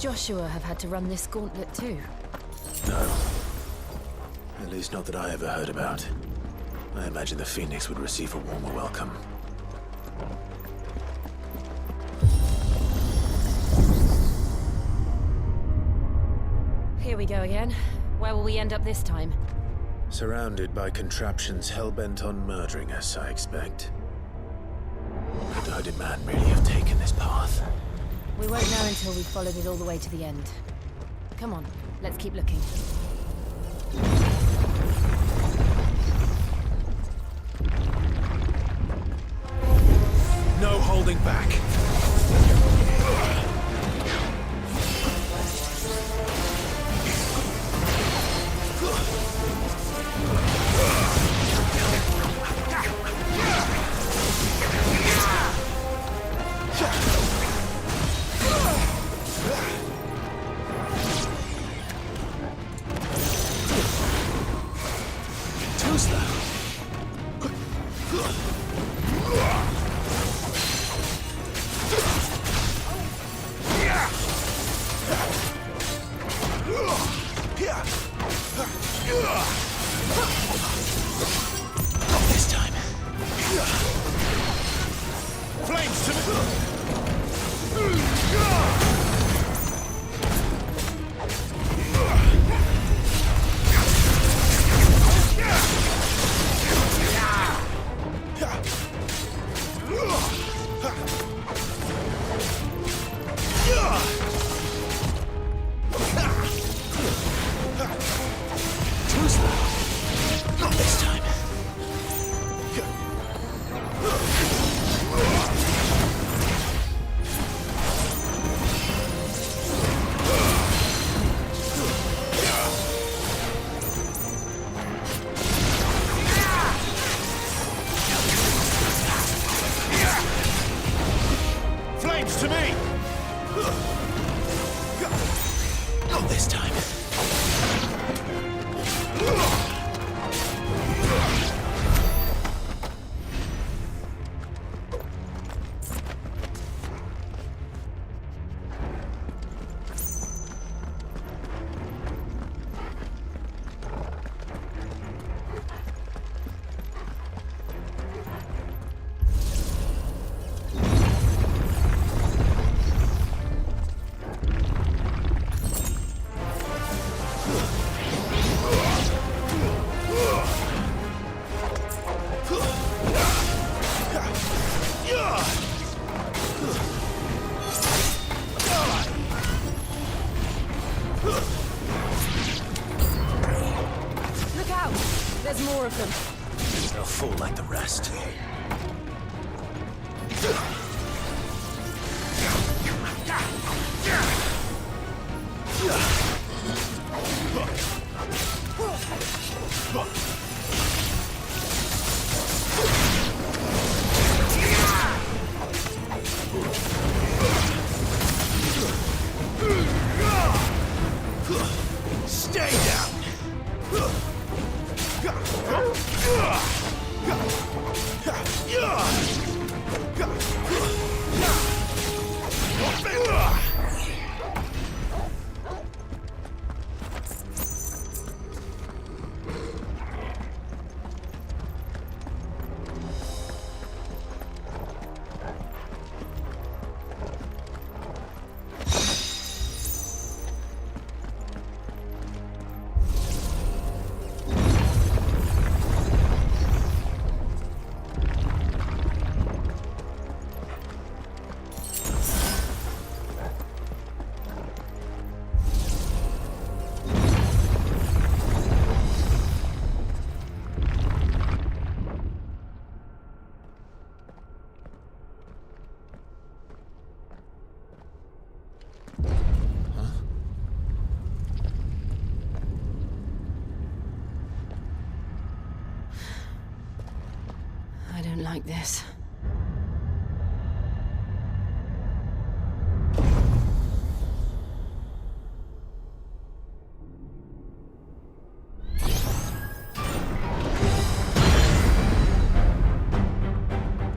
Joshua have had to run this gauntlet too? No. At least not that I ever heard about. I imagine the Phoenix would receive a warmer welcome. Here we go again. Where will we end up this time? Surrounded by contraptions hell-bent on murdering us, I expect. Could the hooded man really have taken this path? We won't know until we've followed it all the way to the end. Come on, let's keep looking. No holding back. This time. Flames to Too slow. Not this time. Flames to me! Not this time. Look out! There's more of them. He's no fool like the rest. Stay down! I don't like this.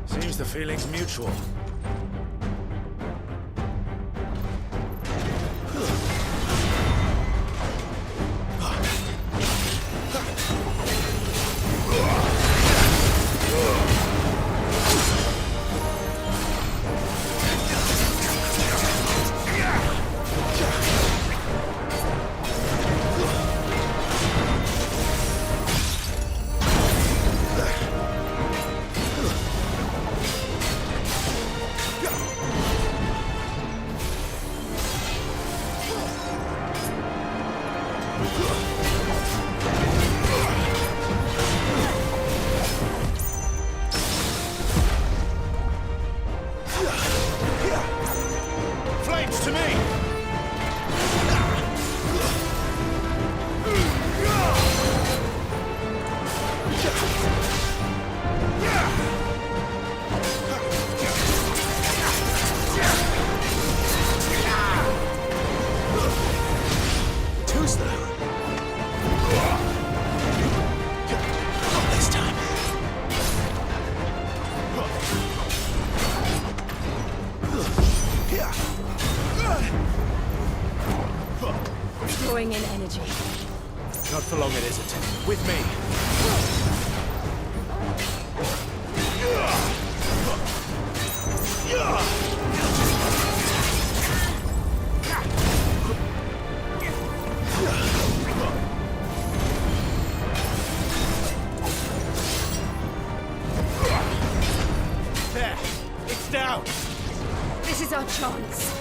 Seems the feeling's mutual. for long it isn't. With me. There! It's down! This is our chance.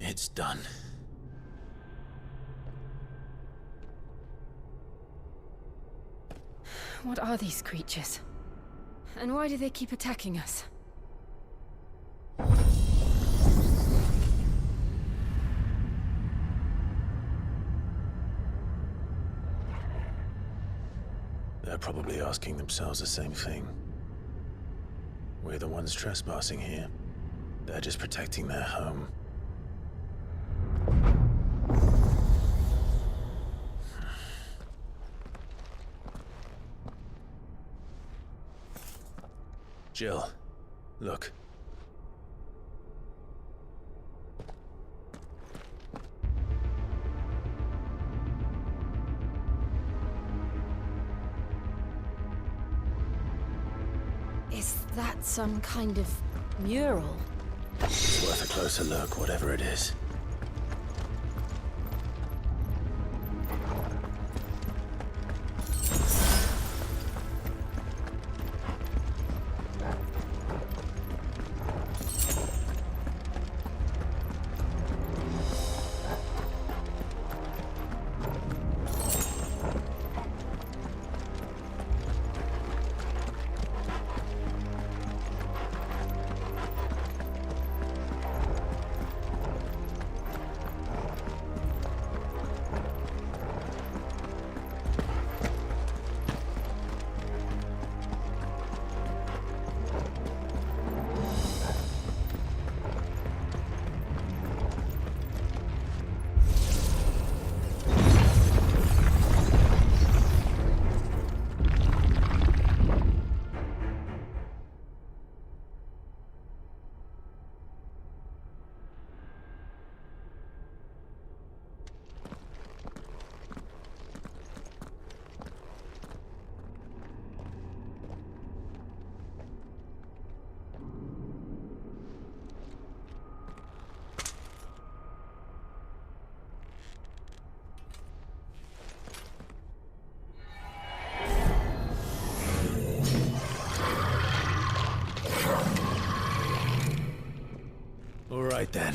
It's done. What are these creatures? And why do they keep attacking us? They're probably asking themselves the same thing. We're the ones trespassing here. They're just protecting their home. Jill, look. Is that some kind of mural? It's worth a closer look, whatever it is. All right then.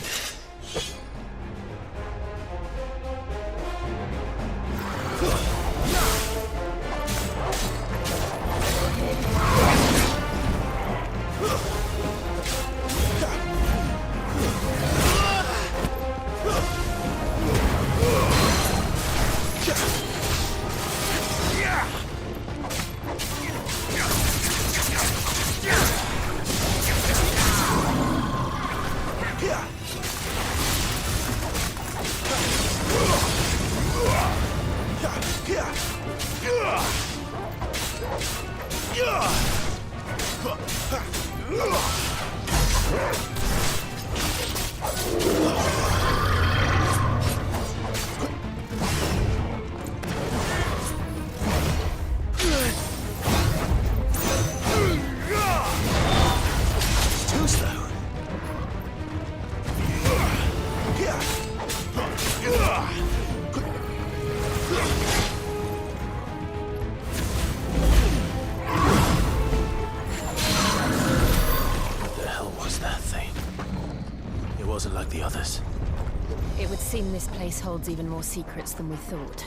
Too slow. What the hell was that thing? It wasn't like the others. It would seem this place holds even more secrets than we thought.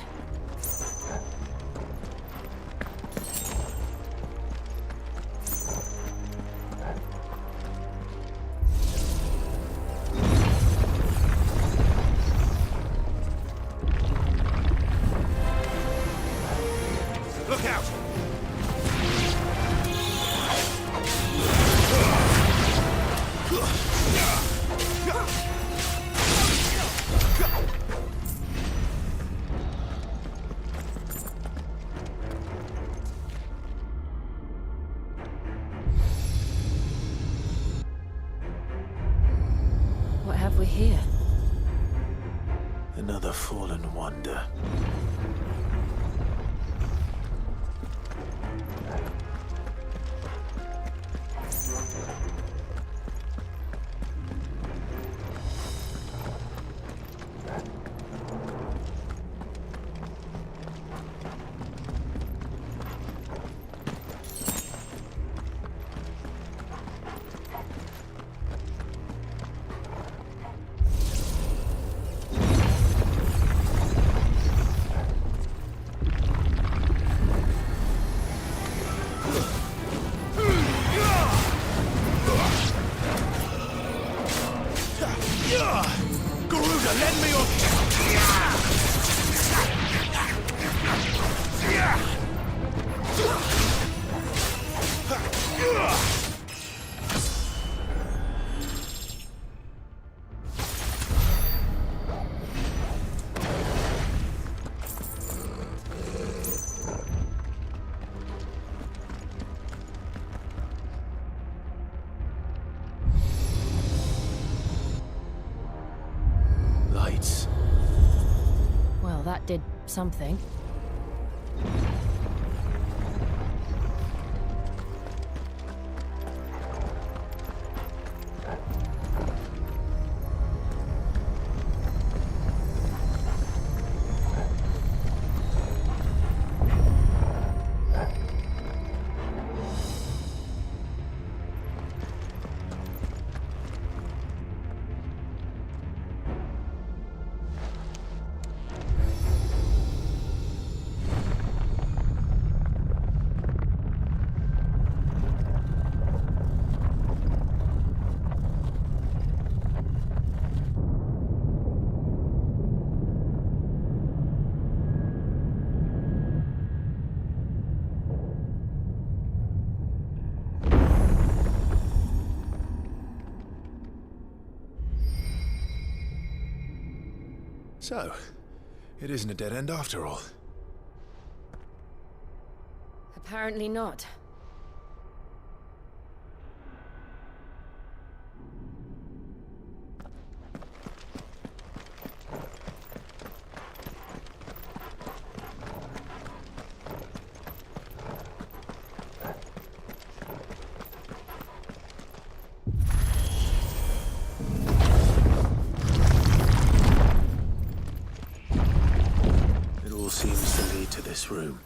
Look out! What have we here? Another fallen wonder. Garuda, lend me your... Lights. Well, that did something. So, it isn't a dead end after all. Apparently not. It all seems to lead to this room.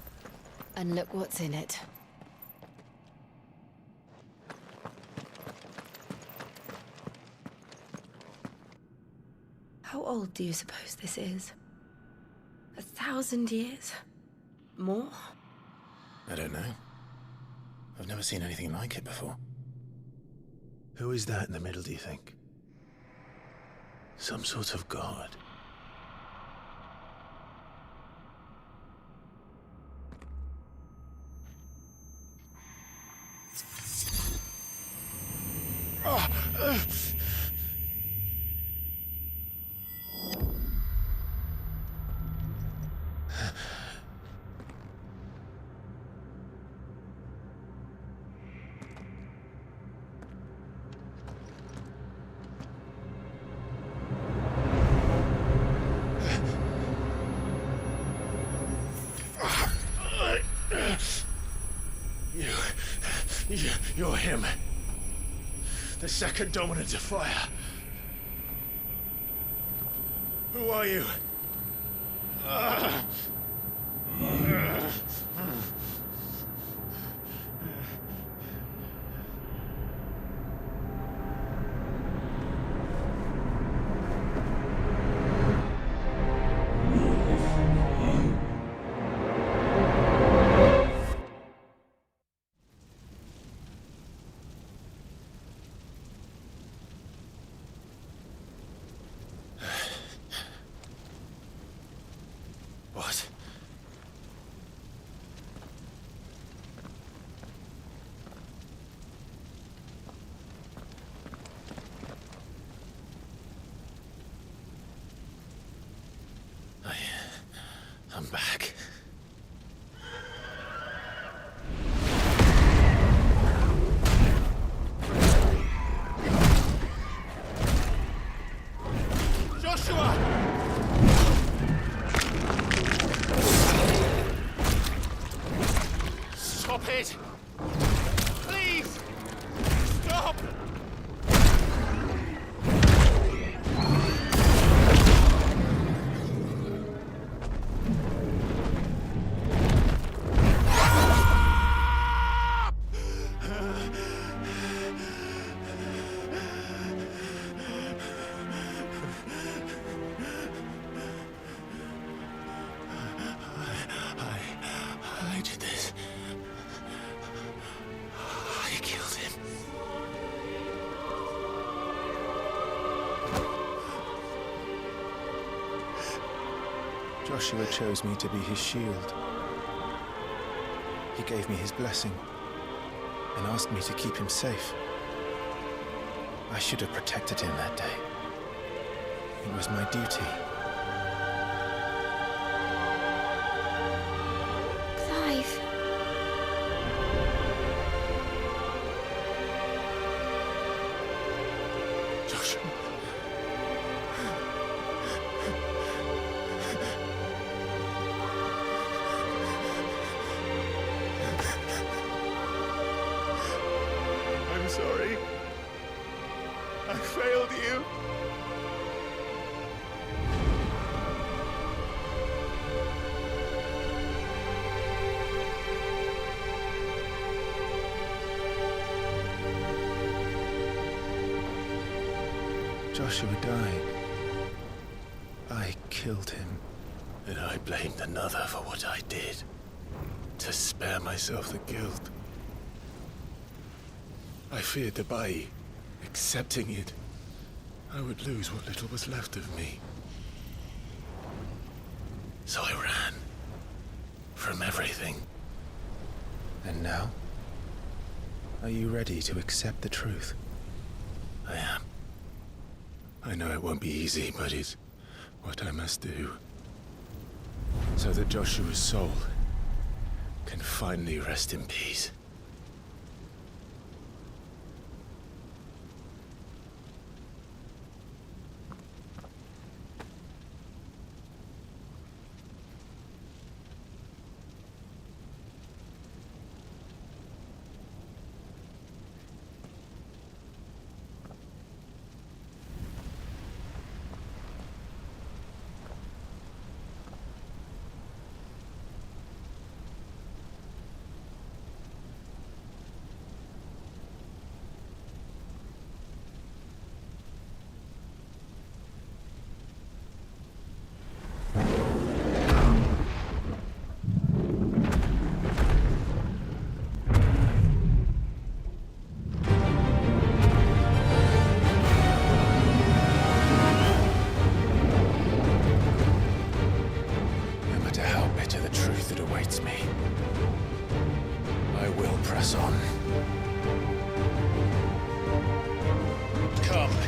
And look what's in it. How old do you suppose this is? 1,000 years? More? I don't know. I've never seen anything like it before. Who is that in the middle, do you think? Some sort of god. You're him. The second dominant of fire. Who are you? What? I'm back. Joshua! Stop it! Please! Stop! I did this. I killed him. Joshua chose me to be his shield. He gave me his blessing and asked me to keep him safe. I should have protected him that day. It was my duty. Clive. Joshua. I'm sorry. I failed you. Joshua died. I killed him. And I blamed another for what I did. To spare myself the guilt. I feared that by accepting it, I would lose what little was left of me. So I ran. From everything. And now? Are you ready to accept the truth? I am. I know it won't be easy, but it's what I must do. So that Joshua's soul can finally rest in peace.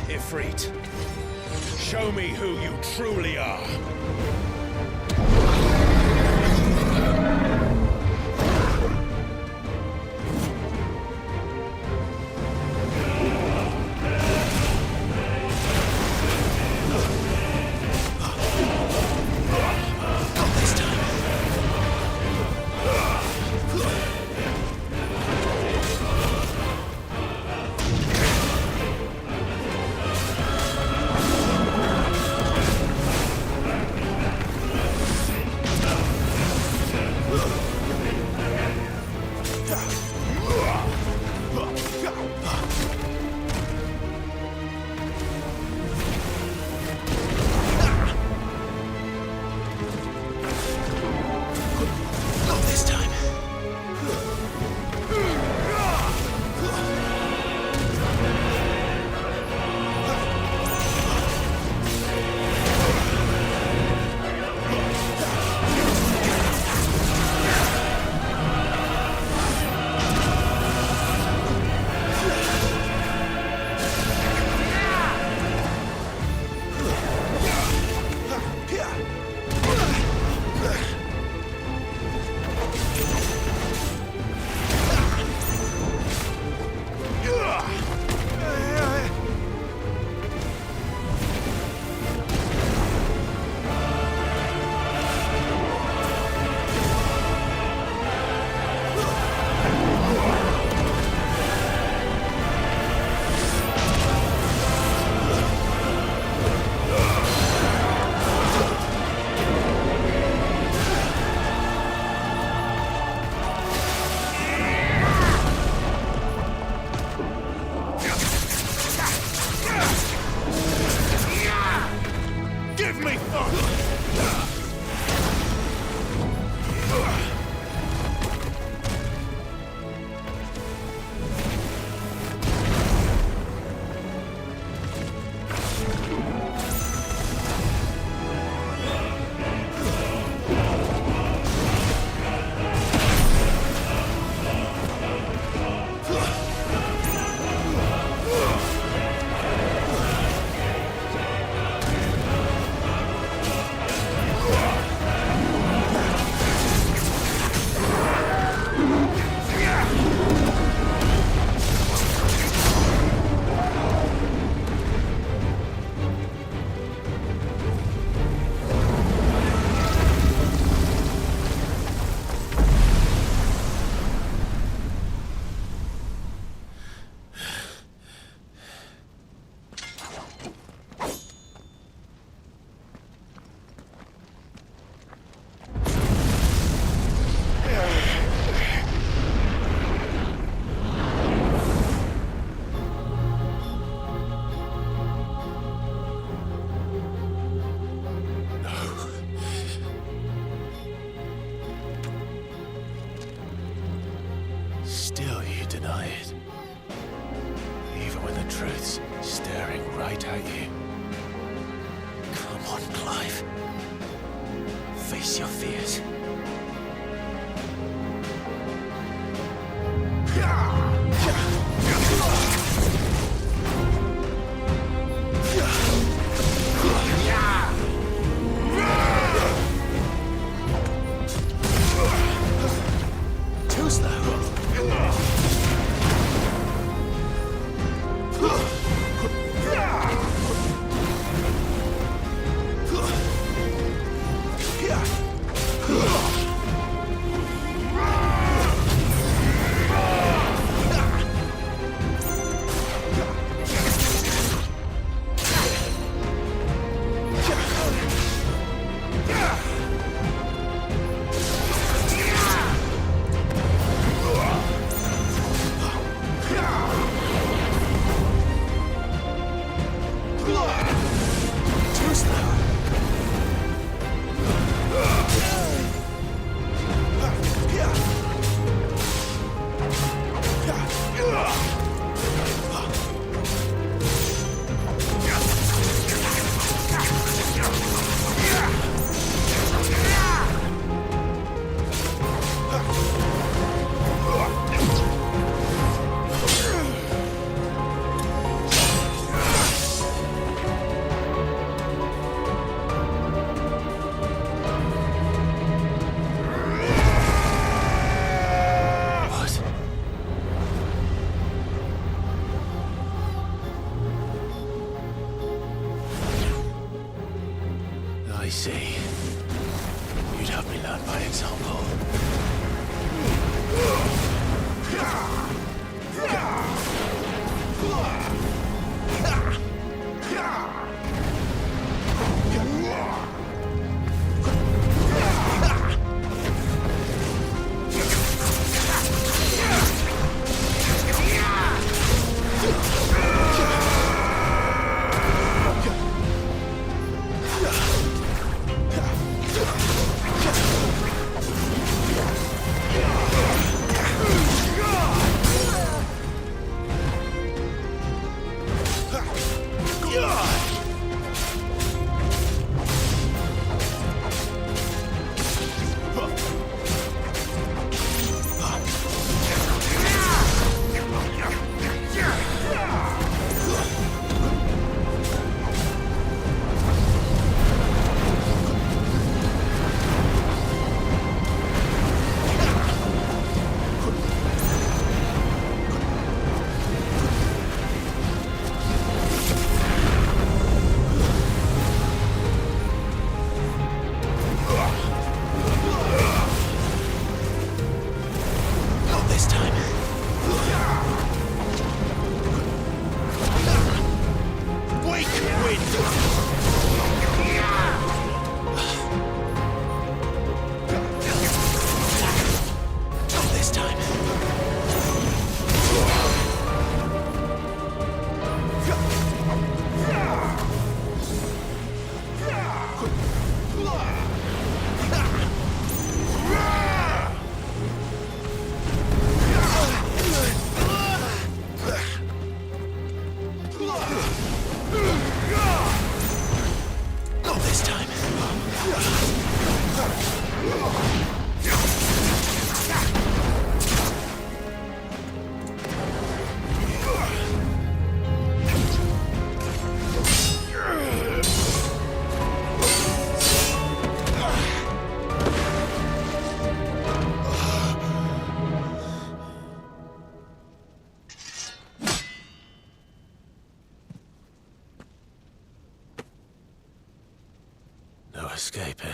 Ifrit. Show me who you truly are. still you deny it. Even when the truth's staring right at you. Come on, Clive. Face your fears. Too slow. I see. You'd have me learn by example. No escape, eh?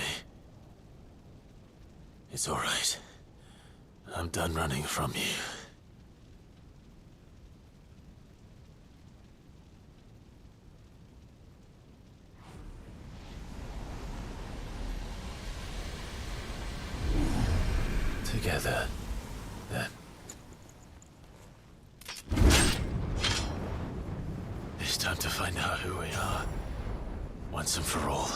It's all right. I'm done running from you. Together, then. It's time to find out who we are, once and for all.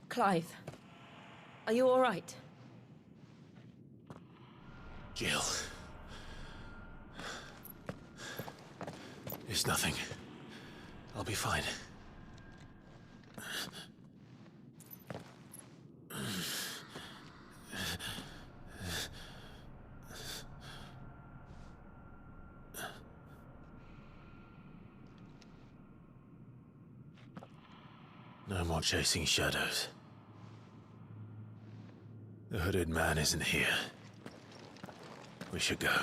Clive, are you all right? Jill. It's nothing. I'll be fine. No more chasing shadows. The hooded man isn't here. We should go.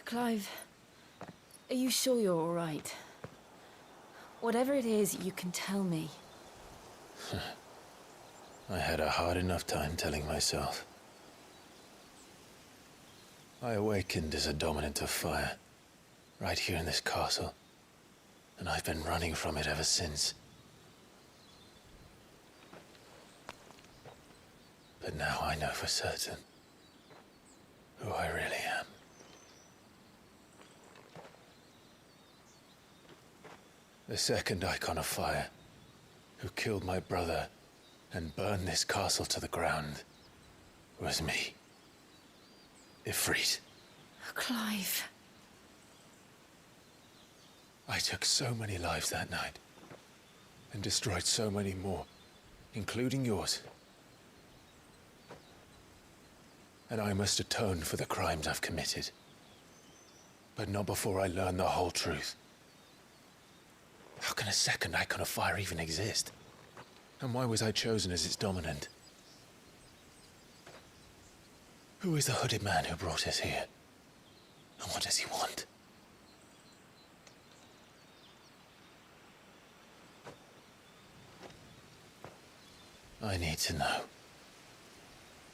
Clive, are you sure you're all right? Whatever it is, you can tell me. I had a hard enough time telling myself. I awakened as a dominant of fire, right here in this castle, and I've been running from it ever since. But now I know for certain who I really am. The second icon of fire, who killed my brother and burned this castle to the ground, was me. Ifrit. Clive. I took so many lives that night, and destroyed so many more, including yours. And I must atone for the crimes I've committed. But not before I learn the whole truth. How can a second icon of fire even exist? And why was I chosen as its dominant? Who is the hooded man who brought us here? And what does he want? I need to know.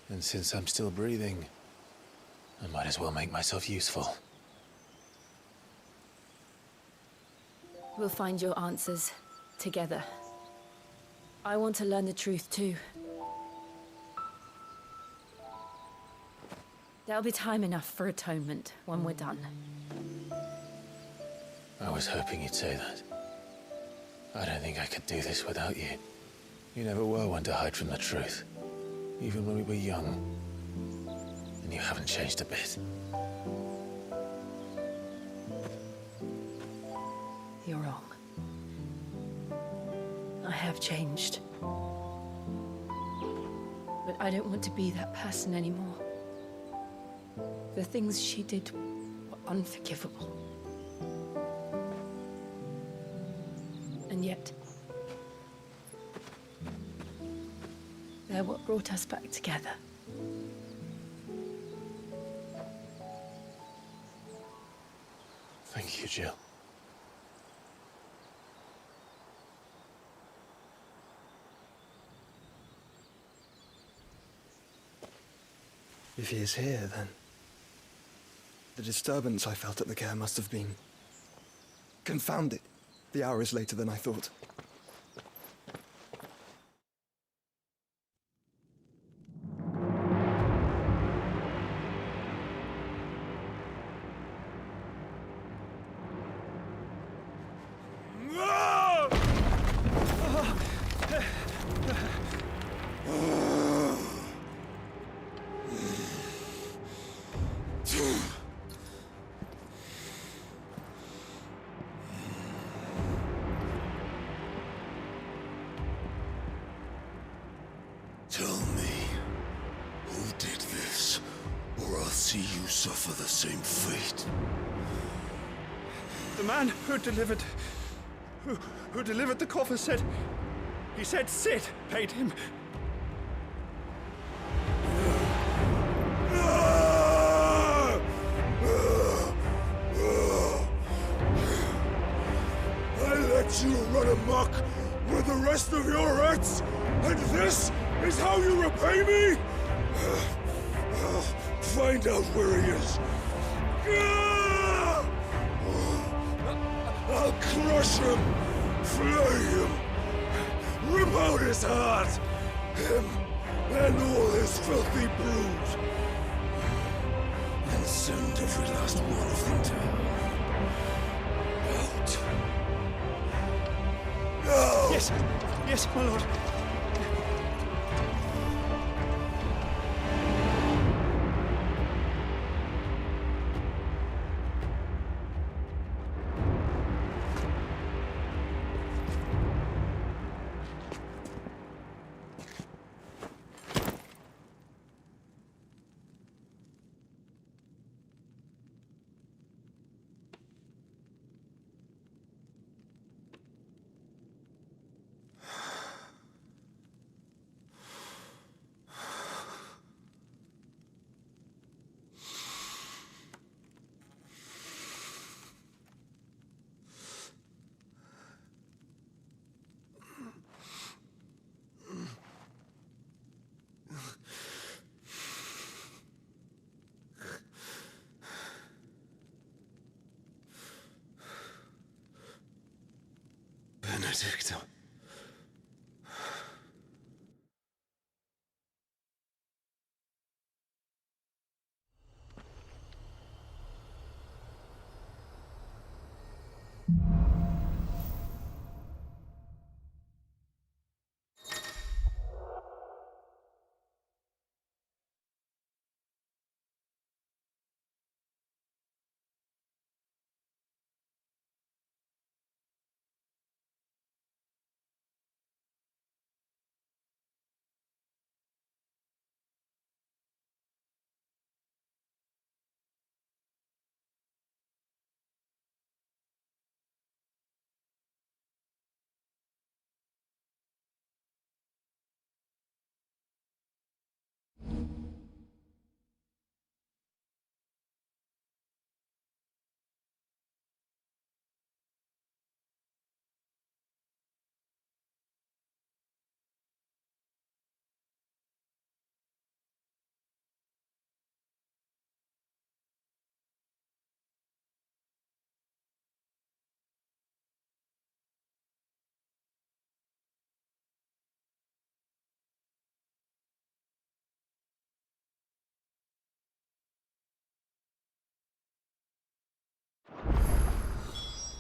And since I'm still breathing, I might as well make myself useful. We'll find your answers together. I want to learn the truth too. There'll be time enough for atonement when we're done. I was hoping you'd say that. I don't think I could do this without you. You never were one to hide from the truth, even when we were young. And you haven't changed a bit. You're wrong. I have changed. But I don't want to be that person anymore. The things she did were unforgivable. And yet, they're what brought us back together. Thank you, Jill. If he is here, then the disturbance I felt at the care must have been confounded. The hour is later than I thought. see you suffer the same fate. The man who delivered the coffer said... He said Sid paid him. I let you run amok with the rest of your rats, and this is how you repay me? Find out where he is. I'll crush him, flay him, rip out his heart, him and all his filthy brood, and send every last one of them down. Out. Now! Yes, yes, my lord. Benedicta.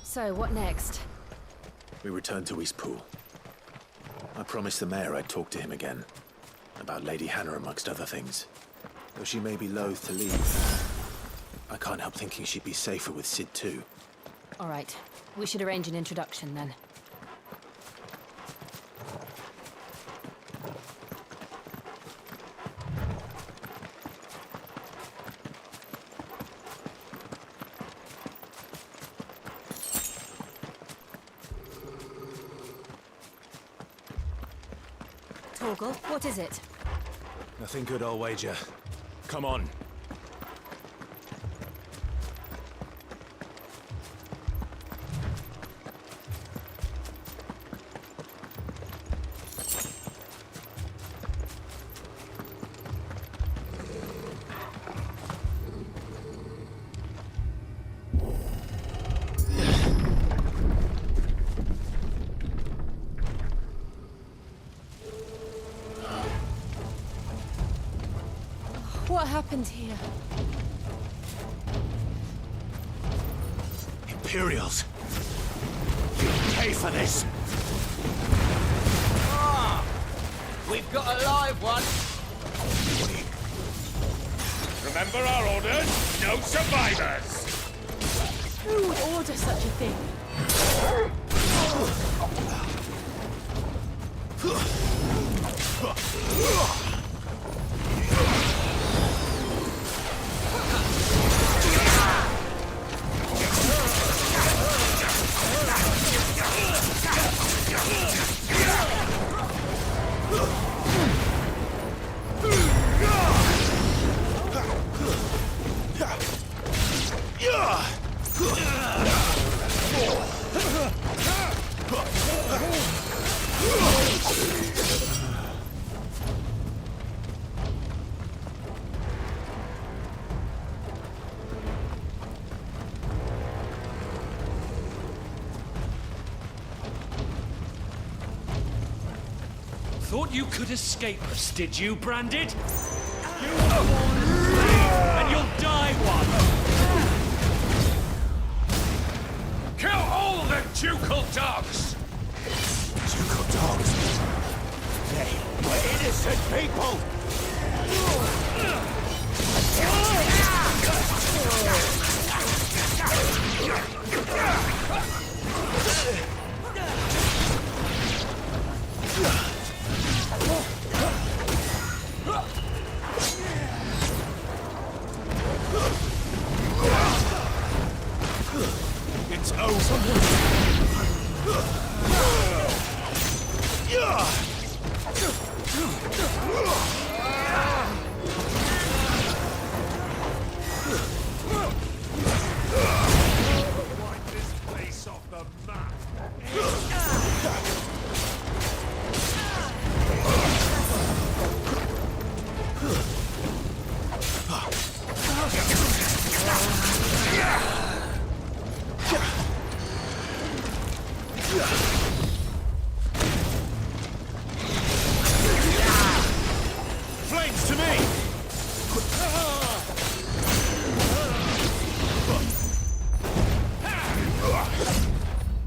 So, what next? We return to Eastpool. I promised the mayor I'd talk to him again. About Lady Hannah, amongst other things. Though she may be loath to leave, I can't help thinking she'd be safer with Sid too. All right. We should arrange an introduction then. Torgal, what is it? Nothing good, I'll wager. Come on. What happened here? Imperials! You pay for this! Ah! We've got a live one! Remember our orders? No survivors! Who would order such a thing? thought you could escape us, did you, Branded? You were born a slave, and you'll die one! Kill all the ducal dogs! Ducal dogs? They were innocent people! It's over. Wipe this place off the map! Flames to me!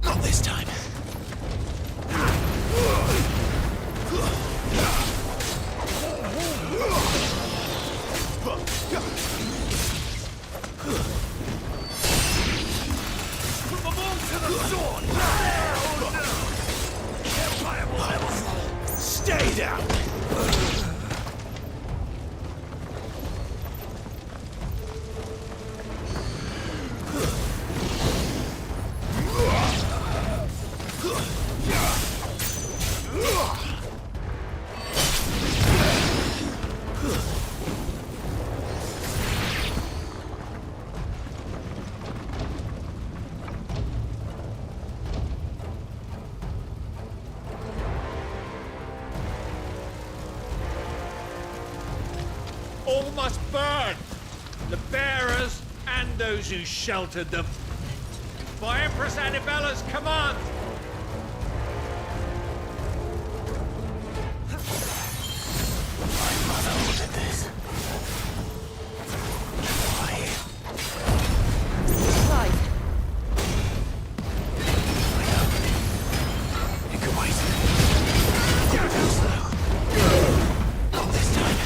Not this time. Put them all to the sword! Stay down! All must burn! The bearers and those who sheltered them. By Empress Annibella's command! My mother ordered this. Why? Clive. I know. You can wait. Too slow. Not this time.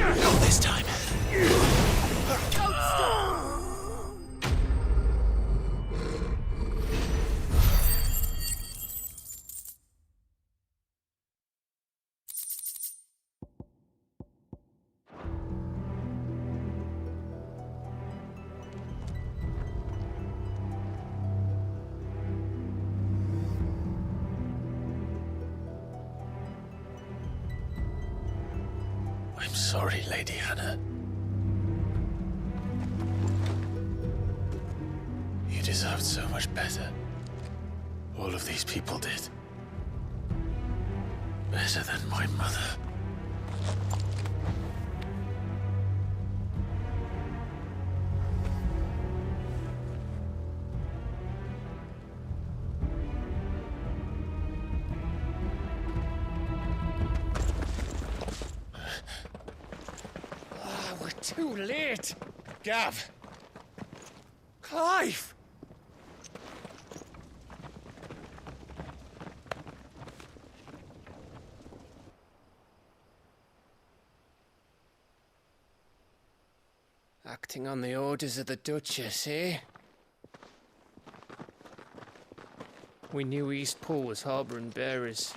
Not this time. I'm sorry, Lady Hannah. You deserved so much better. All of these people did. Better than my mother. Too late! Gav! Clive! Acting on the orders of the Duchess, eh? We knew Eastpool was harbouring bearers.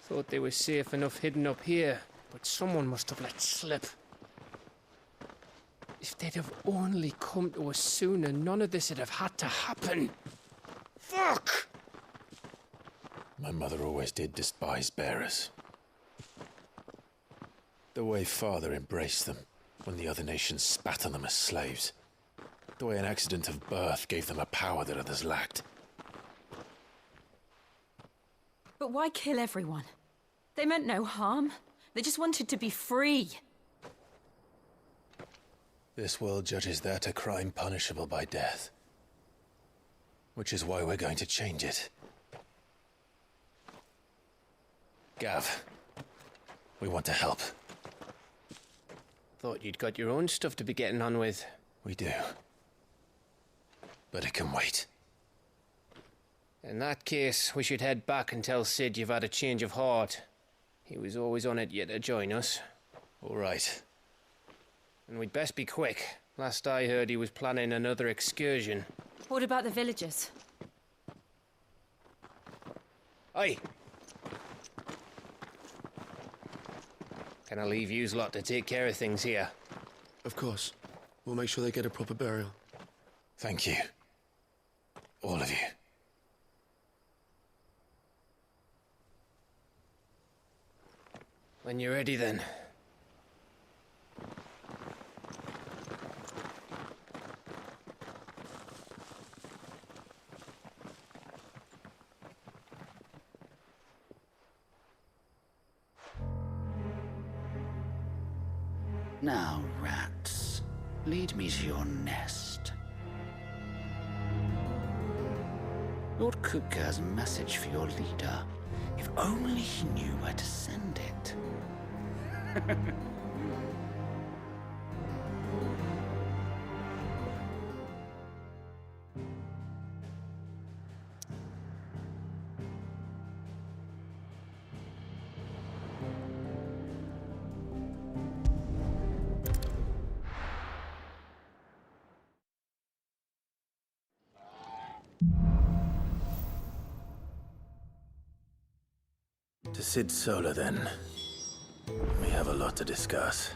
Thought they were safe enough hidden up here, but someone must have let slip. If they'd have only come to us sooner, none of this would have had to happen. Fuck! My mother always did despise bearers. The way Father embraced them when the other nations spat on them as slaves. The way an accident of birth gave them a power that others lacked. But why kill everyone? They meant no harm. They just wanted to be free. This world judges that a crime punishable by death. Which is why we're going to change it. Gav, we want to help. Thought you'd got your own stuff to be getting on with. We do. But it can wait. In that case, we should head back and tell Sid you've had a change of heart. He was always on it yet to join us. All right. And we'd best be quick. Last I heard, he was planning another excursion. What about the villagers? Aye. Can I leave yous lot to take care of things here? Of course. We'll make sure they get a proper burial. Thank you. All of you. When you're ready, then. Now, rats, lead me to your nest. Lord Kupka has a message for your leader. If only he knew where to send it. To Sid Solar, then. We have a lot to discuss.